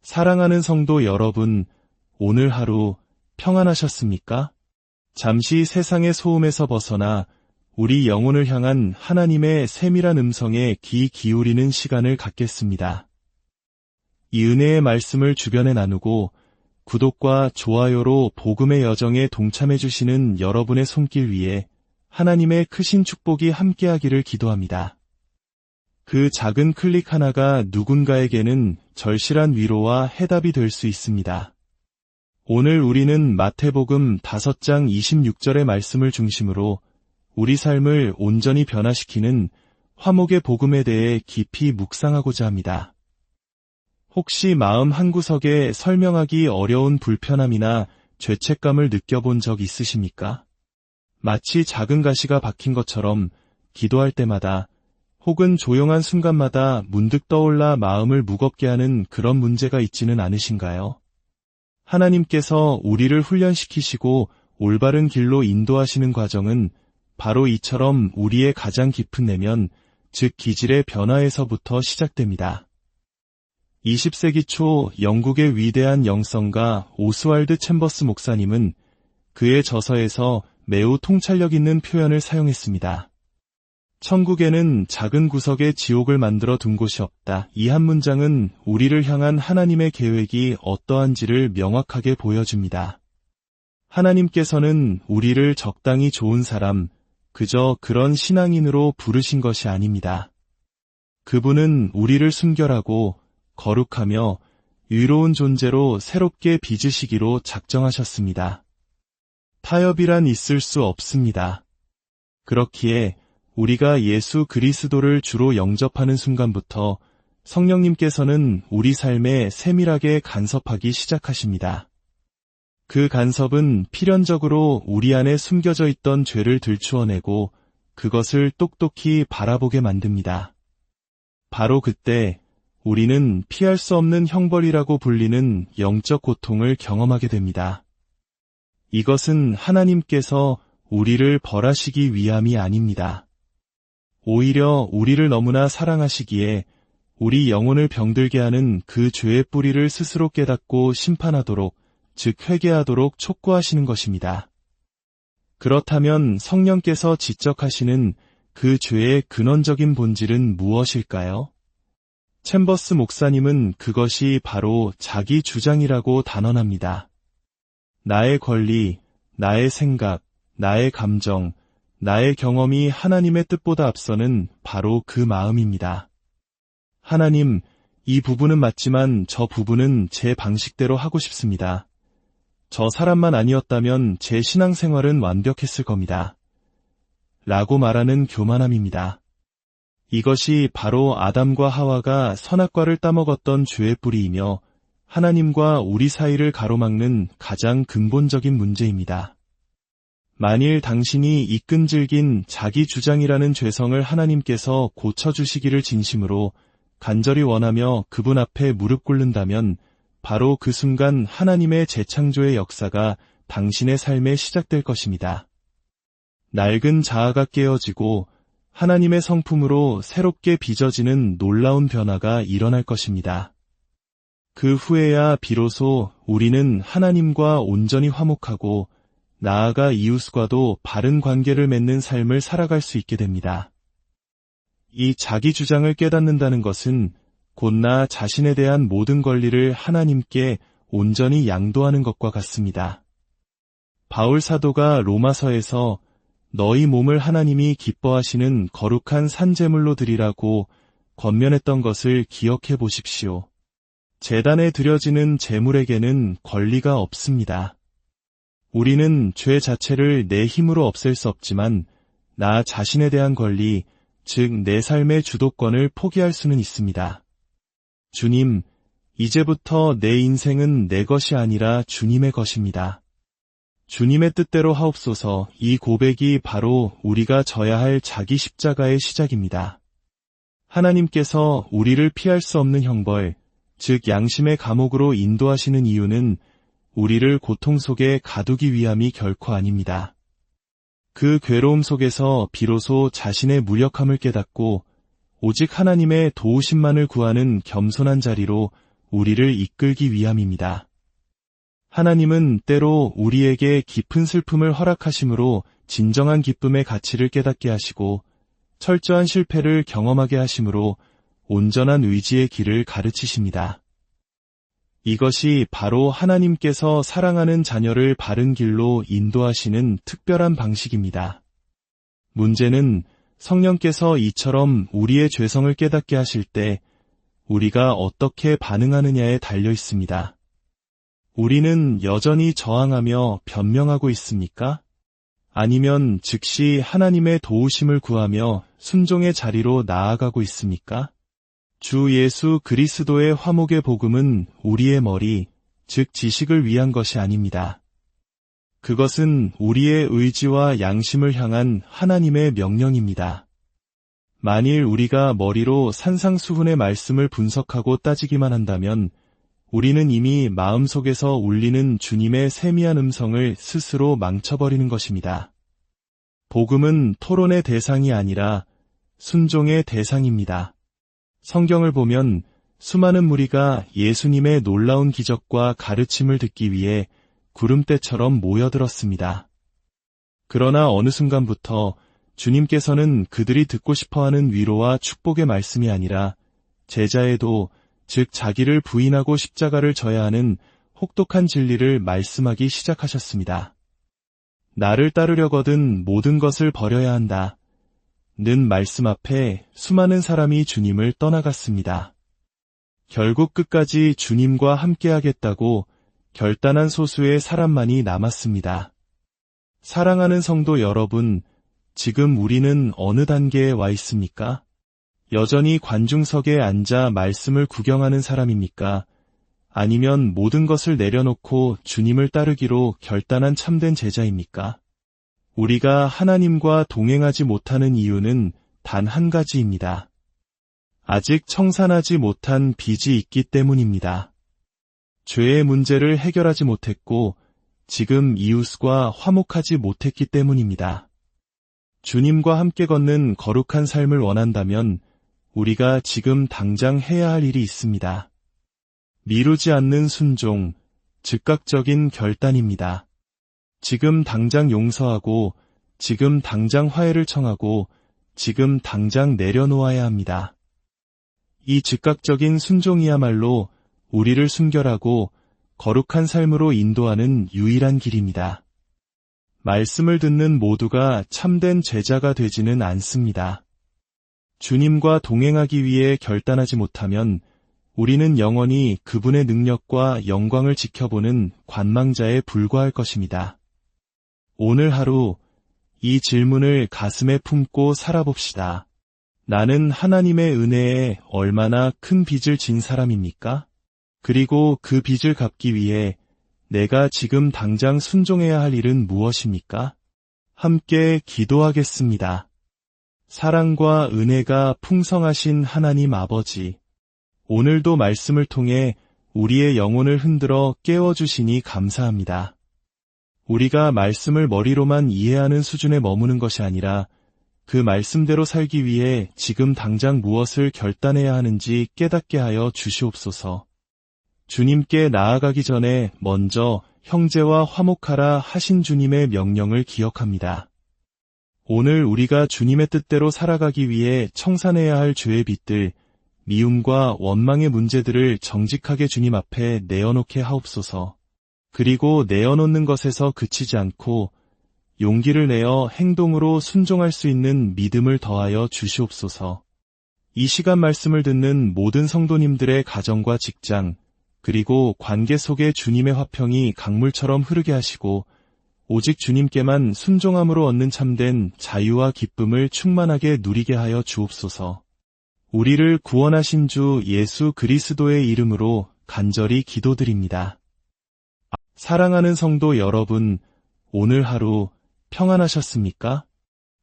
사랑하는 성도 여러분, 오늘 하루 평안하셨습니까? 잠시 세상의 소음에서 벗어나 우리 영혼을 향한 하나님의 세밀한 음성에 귀 기울이는 시간을 갖겠습니다. 이 은혜의 말씀을 주변에 나누고 구독과 좋아요로 복음의 여정에 동참해 주시는 여러분의 손길 위에 하나님의 크신 축복이 함께하기를 기도합니다. 그 작은 클릭 하나가 누군가에게는 절실한 위로와 해답이 될 수 있습니다. 오늘 우리는 마태복음 5장 26절의 말씀을 중심으로 우리 삶을 온전히 변화시키는 화목의 복음에 대해 깊이 묵상하고자 합니다. 혹시 마음 한구석에 설명하기 어려운 불편함이나 죄책감을 느껴본 적 있으십니까? 마치 작은 가시가 박힌 것처럼 기도할 때마다 혹은 조용한 순간마다 문득 떠올라 마음을 무겁게 하는 그런 문제가 있지는 않으신가요? 하나님께서 우리를 훈련시키시고 올바른 길로 인도하시는 과정은 바로 이처럼 우리의 가장 깊은 내면, 즉 기질의 변화에서부터 시작됩니다. 20세기 초 영국의 위대한 영성가 오스왈드 챔버스 목사님은 그의 저서에서 매우 통찰력 있는 표현을 사용했습니다. 천국에는 작은 구석에 지옥을 만들어 둔 곳이 없다. 이 한 문장은 우리를 향한 하나님의 계획이 어떠한지를 명확하게 보여줍니다. 하나님께서는 우리를 적당히 좋은 사람, 그저 그런 신앙인으로 부르신 것이 아닙니다. 그분은 우리를 순결하고 거룩하며 의로운 존재로 새롭게 빚으시기로 작정하셨습니다. 타협이란 있을 수 없습니다. 그렇기에 우리가 예수 그리스도를 주로 영접하는 순간부터 성령님께서는 우리 삶에 세밀하게 간섭하기 시작하십니다. 그 간섭은 필연적으로 우리 안에 숨겨져 있던 죄를 들추어내고 그것을 똑똑히 바라보게 만듭니다. 바로 그때 우리는 피할 수 없는 형벌이라고 불리는 영적 고통을 경험하게 됩니다. 이것은 하나님께서 우리를 벌하시기 위함이 아닙니다. 오히려 우리를 너무나 사랑하시기에 우리 영혼을 병들게 하는 그 죄의 뿌리를 스스로 깨닫고 심판하도록, 즉 회개하도록 촉구하시는 것입니다. 그렇다면 성령께서 지적하시는 그 죄의 근원적인 본질은 무엇일까요? 챔버스 목사님은 그것이 바로 자기 주장이라고 단언합니다. 나의 권리, 나의 생각, 나의 감정, 나의 경험이 하나님의 뜻보다 앞서는 바로 그 마음입니다. 하나님, 이 부분은 맞지만 저 부분은 제 방식대로 하고 싶습니다. 저 사람만 아니었다면 제 신앙생활은 완벽했을 겁니다. 라고 말하는 교만함입니다. 이것이 바로 아담과 하와가 선악과를 따먹었던 죄의 뿌리이며 하나님과 우리 사이를 가로막는 가장 근본적인 문제입니다. 만일 당신이 이 끈질긴 자기 주장이라는 죄성을 하나님께서 고쳐주시기를 진심으로 간절히 원하며 그분 앞에 무릎 꿇는다면 바로 그 순간 하나님의 재창조의 역사가 당신의 삶에 시작될 것입니다. 낡은 자아가 깨어지고 하나님의 성품으로 새롭게 빚어지는 놀라운 변화가 일어날 것입니다. 그 후에야 비로소 우리는 하나님과 온전히 화목하고 나아가 이웃과도 바른 관계를 맺는 삶을 살아갈 수 있게 됩니다. 이 자기 주장을 깨닫는다는 것은 곧 나 자신에 대한 모든 권리를 하나님께 온전히 양도하는 것과 같습니다. 바울 사도가 로마서에서 너희 몸을 하나님이 기뻐하시는 거룩한 산제물로 드리라고 권면했던 것을 기억해 보십시오. 제단에 드려지는 제물에게는 권리가 없습니다. 우리는 죄 자체를 내 힘으로 없앨 수 없지만 나 자신에 대한 권리, 즉 내 삶의 주도권을 포기할 수는 있습니다. 주님, 이제부터 내 인생은 내 것이 아니라 주님의 것입니다. 주님의 뜻대로 하옵소서. 이 고백이 바로 우리가 져야 할 자기 십자가의 시작입니다. 하나님께서 우리를 피할 수 없는 형벌, 즉 양심의 감옥으로 인도하시는 이유는 우리를 고통 속에 가두기 위함이 결코 아닙니다. 그 괴로움 속에서 비로소 자신의 무력함을 깨닫고 오직 하나님의 도우심만을 구하는 겸손한 자리로 우리를 이끌기 위함입니다. 하나님은 때로 우리에게 깊은 슬픔을 허락하심으로 진정한 기쁨의 가치를 깨닫게 하시고 철저한 실패를 경험하게 하심으로 온전한 의지의 길을 가르치십니다. 이것이 바로 하나님께서 사랑하는 자녀를 바른 길로 인도하시는 특별한 방식입니다. 문제는 성령께서 이처럼 우리의 죄성을 깨닫게 하실 때 우리가 어떻게 반응하느냐에 달려 있습니다. 우리는 여전히 저항하며 변명하고 있습니까? 아니면 즉시 하나님의 도우심을 구하며 순종의 자리로 나아가고 있습니까? 주 예수 그리스도의 화목의 복음은 우리의 머리, 즉 지식을 위한 것이 아닙니다. 그것은 우리의 의지와 양심을 향한 하나님의 명령입니다. 만일 우리가 머리로 산상수훈의 말씀을 분석하고 따지기만 한다면 우리는 이미 마음속에서 울리는 주님의 세미한 음성을 스스로 망쳐버리는 것입니다. 복음은 토론의 대상이 아니라 순종의 대상입니다. 성경을 보면 수많은 무리가 예수님의 놀라운 기적과 가르침을 듣기 위해 구름대처럼 모여들었습니다. 그러나 어느 순간부터 주님께서는 그들이 듣고 싶어하는 위로와 축복의 말씀이 아니라 제자의 도, 즉 자기를 부인하고 십자가를 져야 하는 혹독한 진리를 말씀하기 시작하셨습니다. 나를 따르려거든 모든 것을 버려야 한다. 는 말씀 앞에 수많은 사람이 주님을 떠나갔습니다. 결국 끝까지 주님과 함께하겠다고 결단한 소수의 사람만이 남았습니다. 사랑하는 성도 여러분, 지금 우리는 어느 단계에 와 있습니까? 여전히 관중석에 앉아 말씀을 구경하는 사람입니까? 아니면 모든 것을 내려놓고 주님을 따르기로 결단한 참된 제자입니까? 우리가 하나님과 동행하지 못하는 이유는 단 한 가지입니다. 아직 청산하지 못한 빚이 있기 때문입니다. 죄의 문제를 해결하지 못했고 지금 이웃과 화목하지 못했기 때문입니다. 주님과 함께 걷는 거룩한 삶을 원한다면 우리가 지금 당장 해야 할 일이 있습니다. 미루지 않는 순종, 즉각적인 결단입니다. 지금 당장 용서하고, 지금 당장 화해를 청하고, 지금 당장 내려놓아야 합니다. 이 즉각적인 순종이야말로 우리를 순결하고 거룩한 삶으로 인도하는 유일한 길입니다. 말씀을 듣는 모두가 참된 제자가 되지는 않습니다. 주님과 동행하기 위해 결단하지 못하면 우리는 영원히 그분의 능력과 영광을 지켜보는 관망자에 불과할 것입니다. 오늘 하루 이 질문을 가슴에 품고 살아봅시다. 나는 하나님의 은혜에 얼마나 큰 빚을 진 사람입니까? 그리고 그 빚을 갚기 위해 내가 지금 당장 순종해야 할 일은 무엇입니까? 함께 기도하겠습니다. 사랑과 은혜가 풍성하신 하나님 아버지, 오늘도 말씀을 통해 우리의 영혼을 흔들어 깨워주시니 감사합니다. 우리가 말씀을 머리로만 이해하는 수준에 머무는 것이 아니라 그 말씀대로 살기 위해 지금 당장 무엇을 결단해야 하는지 깨닫게 하여 주시옵소서. 주님께 나아가기 전에 먼저 형제와 화목하라 하신 주님의 명령을 기억합니다. 오늘 우리가 주님의 뜻대로 살아가기 위해 청산해야 할 죄의 빚들, 미움과 원망의 문제들을 정직하게 주님 앞에 내어놓게 하옵소서. 그리고 내어놓는 것에서 그치지 않고 용기를 내어 행동으로 순종할 수 있는 믿음을 더하여 주시옵소서. 이 시간 말씀을 듣는 모든 성도님들의 가정과 직장, 그리고 관계 속에 주님의 화평이 강물처럼 흐르게 하시고 오직 주님께만 순종함으로 얻는 참된 자유와 기쁨을 충만하게 누리게 하여 주옵소서. 우리를 구원하신 주 예수 그리스도의 이름으로 간절히 기도드립니다. 사랑하는 성도 여러분, 오늘 하루 평안하셨습니까?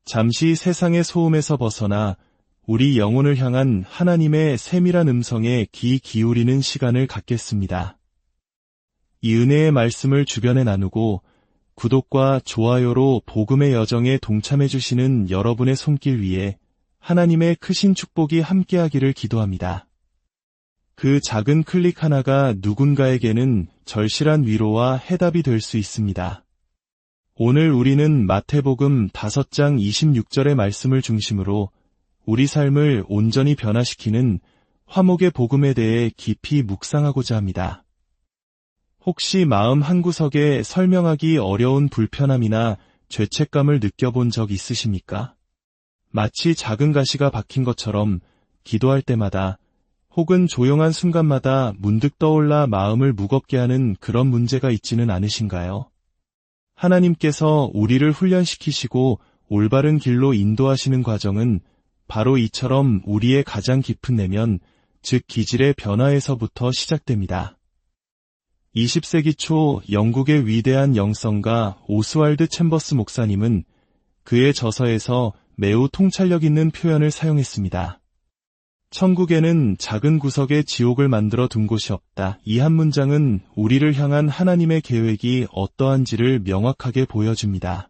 잠시 세상의 소음에서 벗어나 우리 영혼을 향한 하나님의 세밀한 음성에 귀 기울이는 시간을 갖겠습니다. 이 은혜의 말씀을 주변에 나누고 구독과 좋아요로 복음의 여정에 동참해 주시는 여러분의 손길 위에 하나님의 크신 축복이 함께하기를 기도합니다. 그 작은 클릭 하나가 누군가에게는 절실한 위로와 해답이 될 수 있습니다. 오늘 우리는 마태복음 5장 26절의 말씀을 중심으로 우리 삶을 온전히 변화시키는 화목의 복음에 대해 깊이 묵상하고자 합니다. 혹시 마음 한구석에 설명하기 어려운 불편함이나 죄책감을 느껴본 적 있으십니까? 마치 작은 가시가 박힌 것처럼 기도할 때마다 혹은 조용한 순간마다 문득 떠올라 마음을 무겁게 하는 그런 문제가 있지는 않으신가요? 하나님께서 우리를 훈련시키시고 올바른 길로 인도하시는 과정은 바로 이처럼 우리의 가장 깊은 내면, 즉 기질의 변화에서부터 시작됩니다. 20세기 초 영국의 위대한 영성가 오스왈드 챔버스 목사님은 그의 저서에서 매우 통찰력 있는 표현을 사용했습니다. 천국에는 작은 구석에 지옥을 만들어 둔 곳이 없다. 이 한 문장은 우리를 향한 하나님의 계획이 어떠한지를 명확하게 보여줍니다.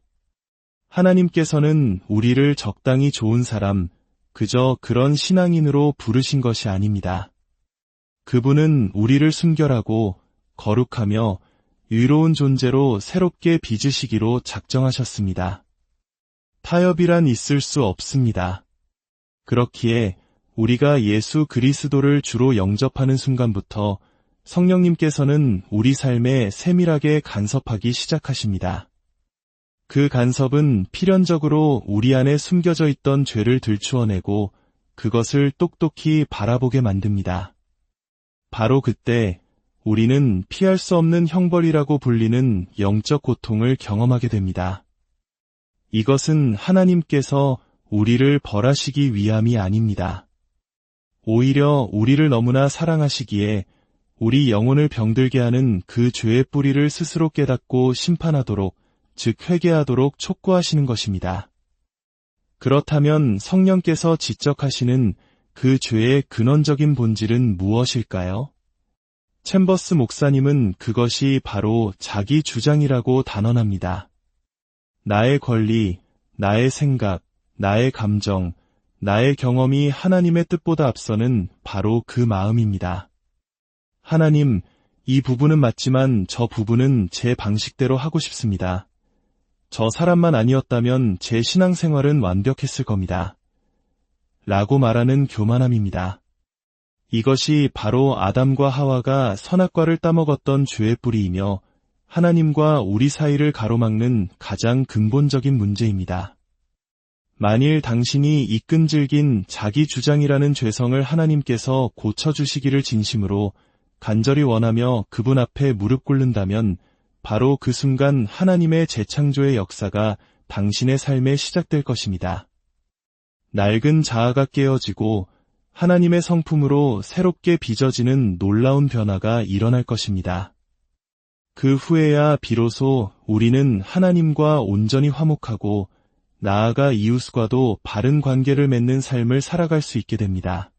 하나님께서는 우리를 적당히 좋은 사람, 그저 그런 신앙인으로 부르신 것이 아닙니다. 그분은 우리를 순결하고 거룩하며 의로운 존재로 새롭게 빚으시기로 작정하셨습니다. 타협이란 있을 수 없습니다. 그렇기에 우리가 예수 그리스도를 주로 영접하는 순간부터 성령님께서는 우리 삶에 세밀하게 간섭하기 시작하십니다. 그 간섭은 필연적으로 우리 안에 숨겨져 있던 죄를 들추어내고 그것을 똑똑히 바라보게 만듭니다. 바로 그때 우리는 피할 수 없는 형벌이라고 불리는 영적 고통을 경험하게 됩니다. 이것은 하나님께서 우리를 벌하시기 위함이 아닙니다. 오히려 우리를 너무나 사랑하시기에 우리 영혼을 병들게 하는 그 죄의 뿌리를 스스로 깨닫고 심판하도록, 즉 회개하도록 촉구하시는 것입니다. 그렇다면 성령께서 지적하시는 그 죄의 근원적인 본질은 무엇일까요? 챔버스 목사님은 그것이 바로 자기 주장이라고 단언합니다. 나의 권리, 나의 생각, 나의 감정, 나의 경험이 하나님의 뜻보다 앞서는 바로 그 마음입니다. 하나님, 이 부분은 맞지만 저 부분은 제 방식대로 하고 싶습니다. 저 사람만 아니었다면 제 신앙생활은 완벽했을 겁니다. 라고 말하는 교만함입니다. 이것이 바로 아담과 하와가 선악과를 따먹었던 죄의 뿌리이며 하나님과 우리 사이를 가로막는 가장 근본적인 문제입니다. 만일 당신이 이 끈질긴 자기 주장이라는 죄성을 하나님께서 고쳐주시기를 진심으로 간절히 원하며 그분 앞에 무릎 꿇는다면 바로 그 순간 하나님의 재창조의 역사가 당신의 삶에 시작될 것입니다. 낡은 자아가 깨어지고 하나님의 성품으로 새롭게 빚어지는 놀라운 변화가 일어날 것입니다. 그 후에야 비로소 우리는 하나님과 온전히 화목하고 나아가 이웃과도 바른 관계를 맺는 삶을 살아갈 수 있게 됩니다.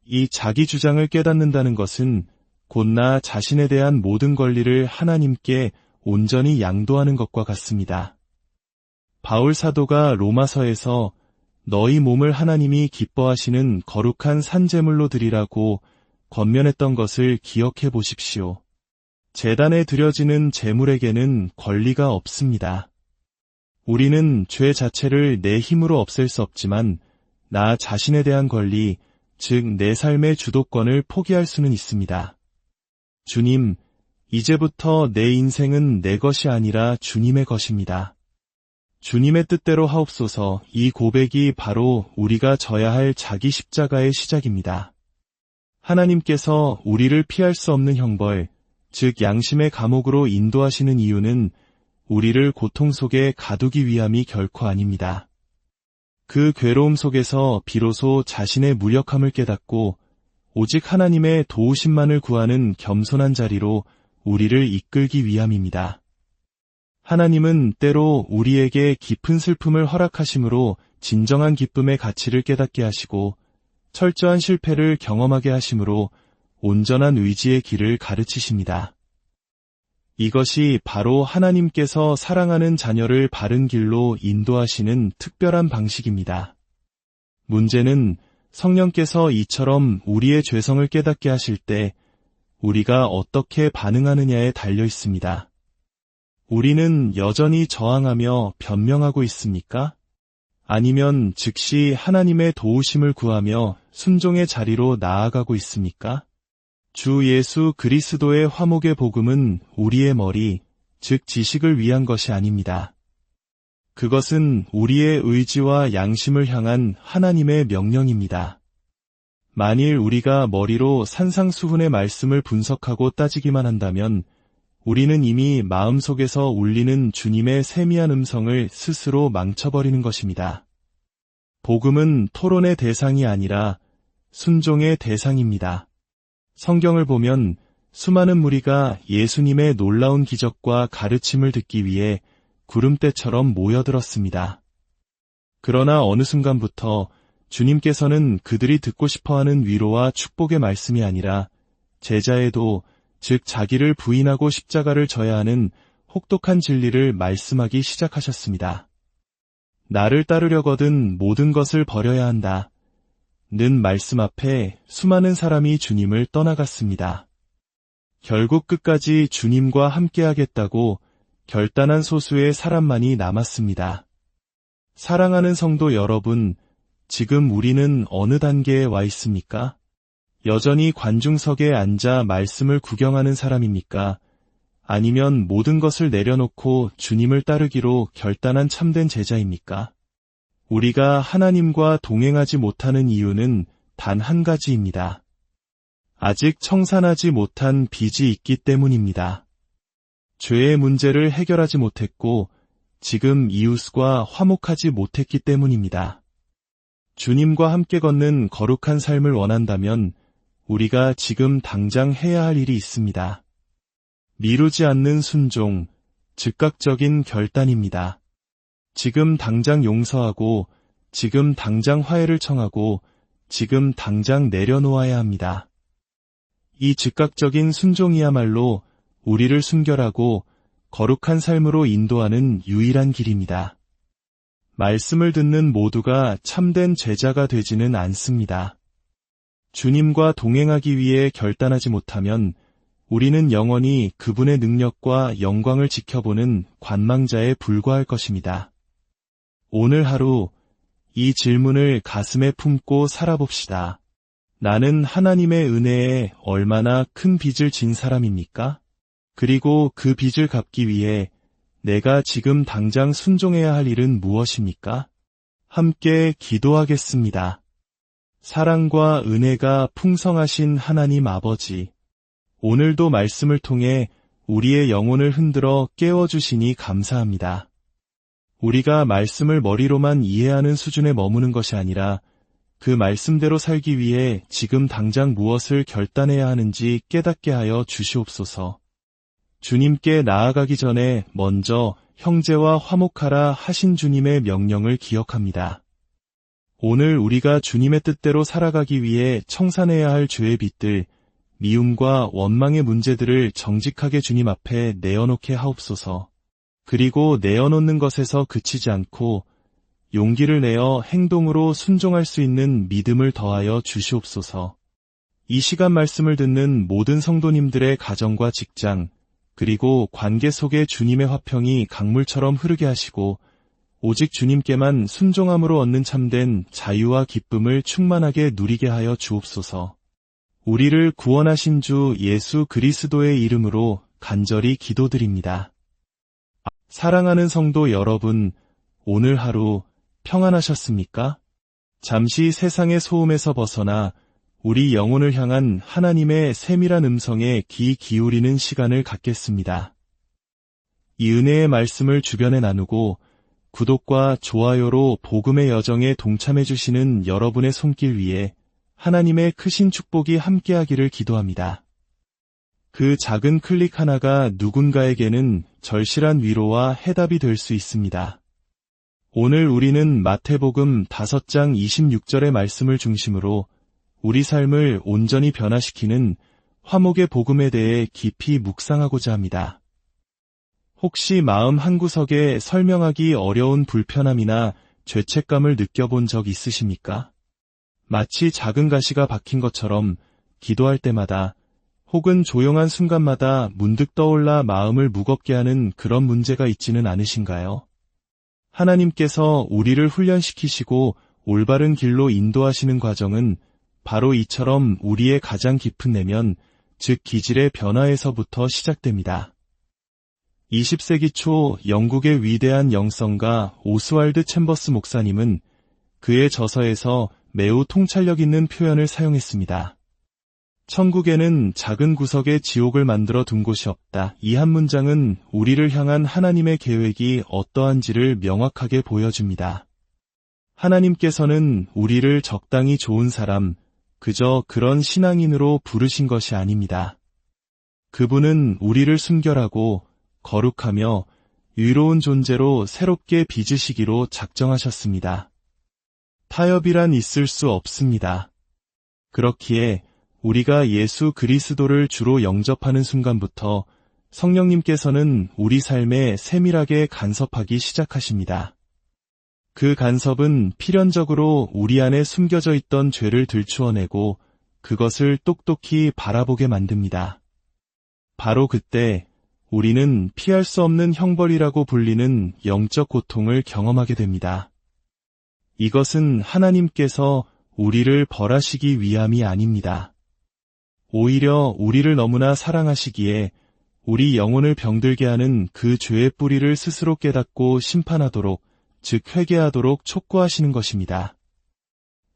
이 자기 주장을 깨닫는다는 것은 곧 나 자신에 대한 모든 권리를 하나님께 온전히 양도하는 것과 같습니다. 바울 사도가 로마서에서 너희 몸을 하나님이 기뻐하시는 거룩한 산제물로 드리라고 권면했던 것을 기억해 보십시오. 제단에 드려지는 제물에게는 권리가 없습니다. 우리는 죄 자체를 내 힘으로 없앨 수 없지만 나 자신에 대한 권리, 즉 내 삶의 주도권을 포기할 수는 있습니다. 주님, 이제부터 내 인생은 내 것이 아니라 주님의 것입니다. 주님의 뜻대로 하옵소서. 이 고백이 바로 우리가 져야 할 자기 십자가의 시작입니다. 하나님께서 우리를 피할 수 없는 형벌, 즉 양심의 감옥으로 인도하시는 이유는 우리를 고통 속에 가두기 위함이 결코 아닙니다. 그 괴로움 속에서 비로소 자신의 무력함을 깨닫고 오직 하나님의 도우심만을 구하는 겸손한 자리로 우리를 이끌기 위함입니다. 하나님은 때로 우리에게 깊은 슬픔을 허락하심으로 진정한 기쁨의 가치를 깨닫게 하시고 철저한 실패를 경험하게 하심으로 온전한 의지의 길을 가르치십니다. 이것이 바로 하나님께서 사랑하는 자녀를 바른 길로 인도하시는 특별한 방식입니다. 문제는 성령께서 이처럼 우리의 죄성을 깨닫게 하실 때 우리가 어떻게 반응하느냐에 달려 있습니다. 우리는 여전히 저항하며 변명하고 있습니까? 아니면 즉시 하나님의 도우심을 구하며 순종의 자리로 나아가고 있습니까? 주 예수 그리스도의 화목의 복음은 우리의 머리, 즉 지식을 위한 것이 아닙니다. 그것은 우리의 의지와 양심을 향한 하나님의 명령입니다. 만일 우리가 머리로 산상수훈의 말씀을 분석하고 따지기만 한다면 우리는 이미 마음속에서 울리는 주님의 세미한 음성을 스스로 망쳐버리는 것입니다. 복음은 토론의 대상이 아니라 순종의 대상입니다. 성경을 보면 수많은 무리가 예수님의 놀라운 기적과 가르침을 듣기 위해 구름대처럼 모여들었습니다. 그러나 어느 순간부터 주님께서는 그들이 듣고 싶어하는 위로와 축복의 말씀이 아니라 제자의 도, 즉 자기를 부인하고 십자가를 져야 하는 혹독한 진리를 말씀하기 시작하셨습니다. 나를 따르려거든 모든 것을 버려야 한다. 는 말씀 앞에 수많은 사람이 주님을 떠나갔습니다. 결국 끝까지 주님과 함께하겠다고 결단한 소수의 사람만이 남았습니다. 사랑하는 성도 여러분, 지금 우리는 어느 단계에 와 있습니까? 여전히 관중석에 앉아 말씀을 구경하는 사람입니까? 아니면 모든 것을 내려놓고 주님을 따르기로 결단한 참된 제자입니까? 우리가 하나님과 동행하지 못하는 이유는 단 한 가지입니다. 아직 청산하지 못한 빚이 있기 때문입니다. 죄의 문제를 해결하지 못했고 지금 이웃과 화목하지 못했기 때문입니다. 주님과 함께 걷는 거룩한 삶을 원한다면 우리가 지금 당장 해야 할 일이 있습니다. 미루지 않는 순종, 즉각적인 결단입니다. 지금 당장 용서하고, 지금 당장 화해를 청하고, 지금 당장 내려놓아야 합니다. 이 즉각적인 순종이야말로 우리를 순결하고 거룩한 삶으로 인도하는 유일한 길입니다. 말씀을 듣는 모두가 참된 제자가 되지는 않습니다. 주님과 동행하기 위해 결단하지 못하면 우리는 영원히 그분의 능력과 영광을 지켜보는 관망자에 불과할 것입니다. 오늘 하루 이 질문을 가슴에 품고 살아봅시다. 나는 하나님의 은혜에 얼마나 큰 빚을 진 사람입니까? 그리고 그 빚을 갚기 위해 내가 지금 당장 순종해야 할 일은 무엇입니까? 함께 기도하겠습니다. 사랑과 은혜가 풍성하신 하나님 아버지, 오늘도 말씀을 통해 우리의 영혼을 흔들어 깨워주시니 감사합니다. 우리가 말씀을 머리로만 이해하는 수준에 머무는 것이 아니라 그 말씀대로 살기 위해 지금 당장 무엇을 결단해야 하는지 깨닫게 하여 주시옵소서. 주님께 나아가기 전에 먼저 형제와 화목하라 하신 주님의 명령을 기억합니다. 오늘 우리가 주님의 뜻대로 살아가기 위해 청산해야 할 죄의 빚들, 미움과 원망의 문제들을 정직하게 주님 앞에 내어놓게 하옵소서. 그리고 내어놓는 것에서 그치지 않고 용기를 내어 행동으로 순종할 수 있는 믿음을 더하여 주시옵소서. 이 시간 말씀을 듣는 모든 성도님들의 가정과 직장, 그리고 관계 속에 주님의 화평이 강물처럼 흐르게 하시고 오직 주님께만 순종함으로 얻는 참된 자유와 기쁨을 충만하게 누리게 하여 주옵소서. 우리를 구원하신 주 예수 그리스도의 이름으로 간절히 기도드립니다. 사랑하는 성도 여러분, 오늘 하루 평안하셨습니까? 잠시 세상의 소음에서 벗어나 우리 영혼을 향한 하나님의 세밀한 음성에 귀 기울이는 시간을 갖겠습니다. 이 은혜의 말씀을 주변에 나누고 구독과 좋아요로 복음의 여정에 동참해 주시는 여러분의 손길 위에 하나님의 크신 축복이 함께하기를 기도합니다. 그 작은 클릭 하나가 누군가에게는 절실한 위로와 해답이 될 수 있습니다. 오늘 우리는 마태복음 5장 26절의 말씀을 중심으로 우리 삶을 온전히 변화시키는 화목의 복음에 대해 깊이 묵상하고자 합니다. 혹시 마음 한구석에 설명하기 어려운 불편함이나 죄책감을 느껴본 적 있으십니까? 마치 작은 가시가 박힌 것처럼 기도할 때마다 혹은 조용한 순간마다 문득 떠올라 마음을 무겁게 하는 그런 문제가 있지는 않으신가요? 하나님께서 우리를 훈련시키시고 올바른 길로 인도하시는 과정은 바로 이처럼 우리의 가장 깊은 내면, 즉 기질의 변화에서부터 시작됩니다. 20세기 초 영국의 위대한 영성가 오스왈드 챔버스 목사님은 그의 저서에서 매우 통찰력 있는 표현을 사용했습니다. 천국에는 작은 구석에 지옥을 만들어 둔 곳이 없다. 이 한 문장은 우리를 향한 하나님의 계획이 어떠한지를 명확하게 보여줍니다. 하나님께서는 우리를 적당히 좋은 사람, 그저 그런 신앙인으로 부르신 것이 아닙니다. 그분은 우리를 순결하고 거룩하며 의로운 존재로 새롭게 빚으시기로 작정하셨습니다. 타협이란 있을 수 없습니다. 그렇기에 우리가 예수 그리스도를 주로 영접하는 순간부터 성령님께서는 우리 삶에 세밀하게 간섭하기 시작하십니다. 그 간섭은 필연적으로 우리 안에 숨겨져 있던 죄를 들추어내고 그것을 똑똑히 바라보게 만듭니다. 바로 그때 우리는 피할 수 없는 형벌이라고 불리는 영적 고통을 경험하게 됩니다. 이것은 하나님께서 우리를 벌하시기 위함이 아닙니다. 오히려 우리를 너무나 사랑하시기에 우리 영혼을 병들게 하는 그 죄의 뿌리를 스스로 깨닫고 심판하도록, 즉 회개하도록 촉구하시는 것입니다.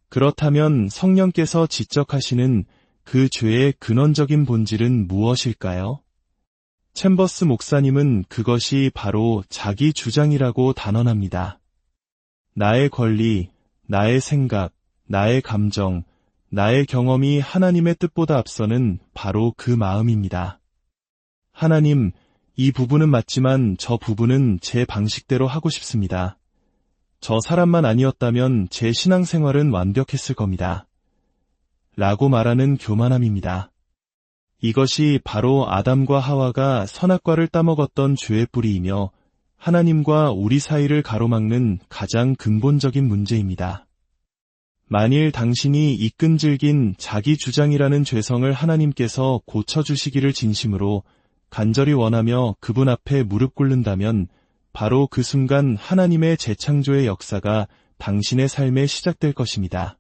그렇다면 성령께서 지적하시는 그 죄의 근원적인 본질은 무엇일까요? 챔버스 목사님은 그것이 바로 자기 주장이라고 단언합니다. 나의 권리, 나의 생각, 나의 감정, 나의 경험이 하나님의 뜻보다 앞서는 바로 그 마음입니다. 하나님, 이 부분은 맞지만 저 부분은 제 방식대로 하고 싶습니다. 저 사람만 아니었다면 제 신앙생활은 완벽했을 겁니다. 라고 말하는 교만함입니다. 이것이 바로 아담과 하와가 선악과를 따먹었던 죄의 뿌리이며 하나님과 우리 사이를 가로막는 가장 근본적인 문제입니다. 만일 당신이 이 끈질긴 자기 주장이라는 죄성을 하나님께서 고쳐주시기를 진심으로 간절히 원하며 그분 앞에 무릎 꿇는다면 바로 그 순간 하나님의 재창조의 역사가 당신의 삶에 시작될 것입니다.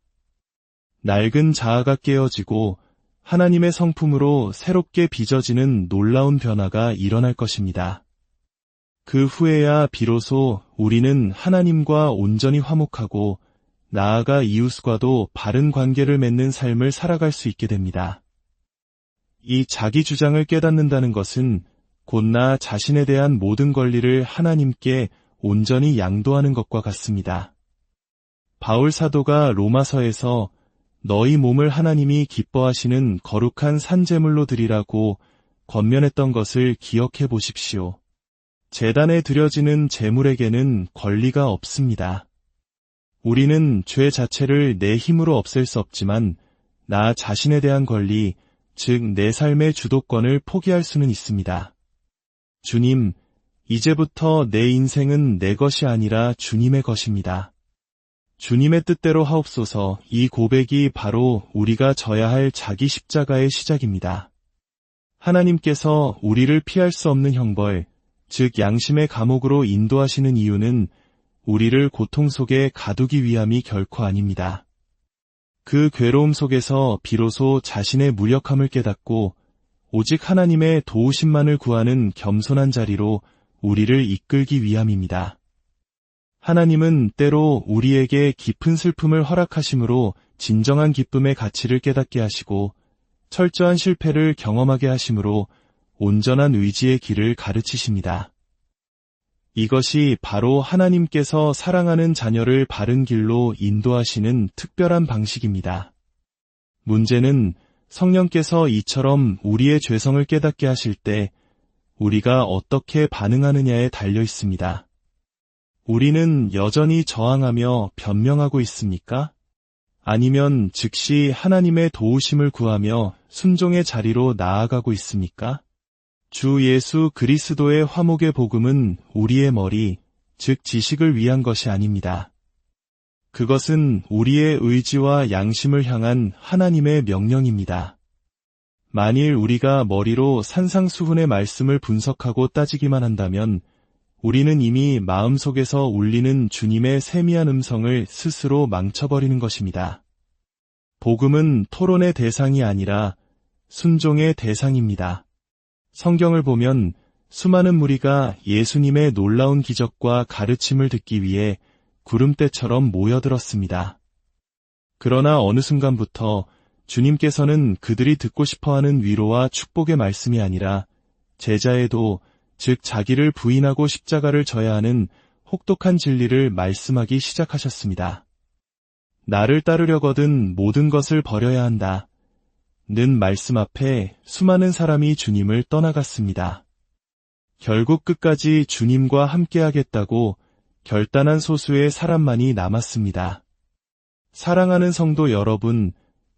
낡은 자아가 깨어지고 하나님의 성품으로 새롭게 빚어지는 놀라운 변화가 일어날 것입니다. 그 후에야 비로소 우리는 하나님과 온전히 화목하고 나아가 이웃과도 바른 관계를 맺는 삶을 살아갈 수 있게 됩니다. 이 자기 주장을 깨닫는다는 것은 곧 나 자신에 대한 모든 권리를 하나님께 온전히 양도하는 것과 같습니다. 바울 사도가 로마서에서 너희 몸을 하나님이 기뻐하시는 거룩한 산제물로 드리라고 권면했던 것을 기억해 보십시오. 제단에 드려지는 제물에게는 권리가 없습니다. 우리는 죄 자체를 내 힘으로 없앨 수 없지만 나 자신에 대한 권리, 즉 내 삶의 주도권을 포기할 수는 있습니다. 주님, 이제부터 내 인생은 내 것이 아니라 주님의 것입니다. 주님의 뜻대로 하옵소서. 이 고백이 바로 우리가 져야 할 자기 십자가의 시작입니다. 하나님께서 우리를 피할 수 없는 형벌, 즉 양심의 감옥으로 인도하시는 이유는 우리를 고통 속에 가두기 위함이 결코 아닙니다. 그 괴로움 속에서 비로소 자신의 무력함을 깨닫고 오직 하나님의 도우심만을 구하는 겸손한 자리로 우리를 이끌기 위함입니다. 하나님은 때로 우리에게 깊은 슬픔을 허락하심으로 진정한 기쁨의 가치를 깨닫게 하시고 철저한 실패를 경험하게 하심으로 온전한 의지의 길을 가르치십니다. 이것이 바로 하나님께서 사랑하는 자녀를 바른 길로 인도하시는 특별한 방식입니다. 문제는 성령께서 이처럼 우리의 죄성을 깨닫게 하실 때 우리가 어떻게 반응하느냐에 달려 있습니다. 우리는 여전히 저항하며 변명하고 있습니까? 아니면 즉시 하나님의 도우심을 구하며 순종의 자리로 나아가고 있습니까? 주 예수 그리스도의 화목의 복음은 우리의 머리, 즉 지식을 위한 것이 아닙니다. 그것은 우리의 의지와 양심을 향한 하나님의 명령입니다. 만일 우리가 머리로 산상수훈의 말씀을 분석하고 따지기만 한다면 우리는 이미 마음속에서 울리는 주님의 세미한 음성을 스스로 망쳐버리는 것입니다. 복음은 토론의 대상이 아니라 순종의 대상입니다. 성경을 보면 수많은 무리가 예수님의 놀라운 기적과 가르침을 듣기 위해 구름대처럼 모여들었습니다. 그러나 어느 순간부터 주님께서는 그들이 듣고 싶어하는 위로와 축복의 말씀이 아니라 제자에도, 즉 자기를 부인하고 십자가를 져야 하는 혹독한 진리를 말씀하기 시작하셨습니다. 나를 따르려거든 모든 것을 버려야 한다. 는 말씀 앞에 수많은 사람이 주님을 떠나갔습니다. 결국 끝까지 주님과 함께하겠다고 결단한 소수의 사람만이 남았습니다. 사랑하는 성도 여러분,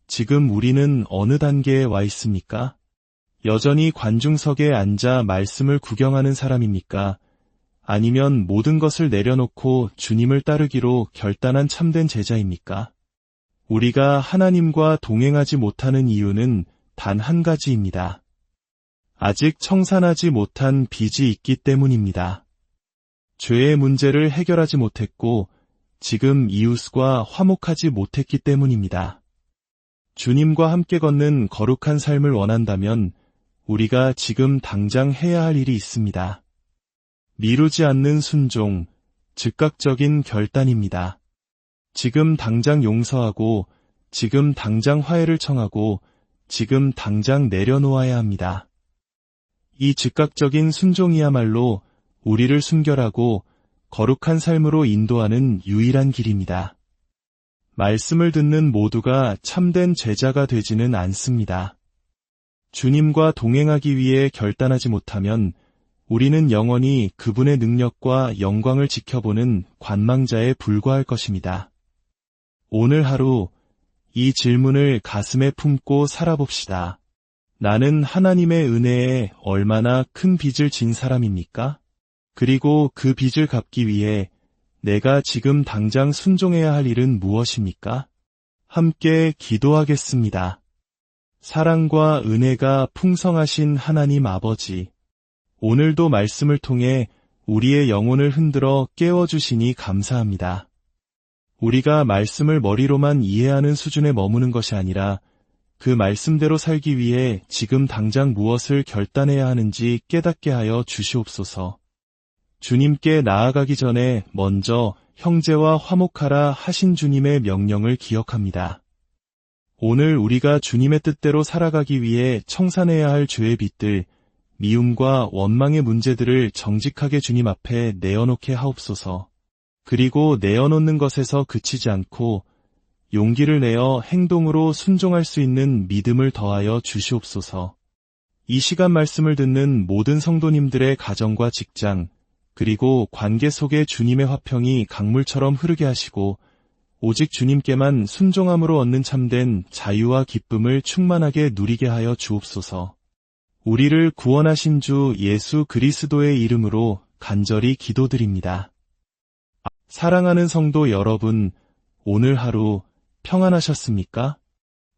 지금 우리는 어느 단계에 와 있습니까? 여전히 관중석에 앉아 말씀을 구경하는 사람입니까? 아니면 모든 것을 내려놓고 주님을 따르기로 결단한 참된 제자입니까? 우리가 하나님과 동행하지 못하는 이유는 단 한 가지입니다. 아직 청산하지 못한 빚이 있기 때문입니다. 죄의 문제를 해결하지 못했고 지금 이웃과 화목하지 못했기 때문입니다. 주님과 함께 걷는 거룩한 삶을 원한다면 우리가 지금 당장 해야 할 일이 있습니다. 미루지 않는 순종, 즉각적인 결단입니다. 지금 당장 용서하고, 지금 당장 화해를 청하고, 지금 당장 내려놓아야 합니다. 이 즉각적인 순종이야말로 우리를 순결하고 거룩한 삶으로 인도하는 유일한 길입니다. 말씀을 듣는 모두가 참된 제자가 되지는 않습니다. 주님과 동행하기 위해 결단하지 못하면 우리는 영원히 그분의 능력과 영광을 지켜보는 관망자에 불과할 것입니다. 오늘 하루 이 질문을 가슴에 품고 살아봅시다. 나는 하나님의 은혜에 얼마나 큰 빚을 진 사람입니까? 그리고 그 빚을 갚기 위해 내가 지금 당장 순종해야 할 일은 무엇입니까? 함께 기도하겠습니다. 사랑과 은혜가 풍성하신 하나님 아버지, 오늘도 말씀을 통해 우리의 영혼을 흔들어 깨워주시니 감사합니다. 우리가 말씀을 머리로만 이해하는 수준에 머무는 것이 아니라 그 말씀대로 살기 위해 지금 당장 무엇을 결단해야 하는지 깨닫게 하여 주시옵소서. 주님께 나아가기 전에 먼저 형제와 화목하라 하신 주님의 명령을 기억합니다. 오늘 우리가 주님의 뜻대로 살아가기 위해 청산해야 할 죄의 빚들, 미움과 원망의 문제들을 정직하게 주님 앞에 내어놓게 하옵소서. 그리고 내어놓는 것에서 그치지 않고 용기를 내어 행동으로 순종할 수 있는 믿음을 더하여 주시옵소서. 이 시간 말씀을 듣는 모든 성도님들의 가정과 직장, 그리고 관계 속에 주님의 화평이 강물처럼 흐르게 하시고 오직 주님께만 순종함으로 얻는 참된 자유와 기쁨을 충만하게 누리게 하여 주옵소서. 우리를 구원하신 주 예수 그리스도의 이름으로 간절히 기도드립니다. 사랑하는 성도 여러분, 오늘 하루 평안하셨습니까?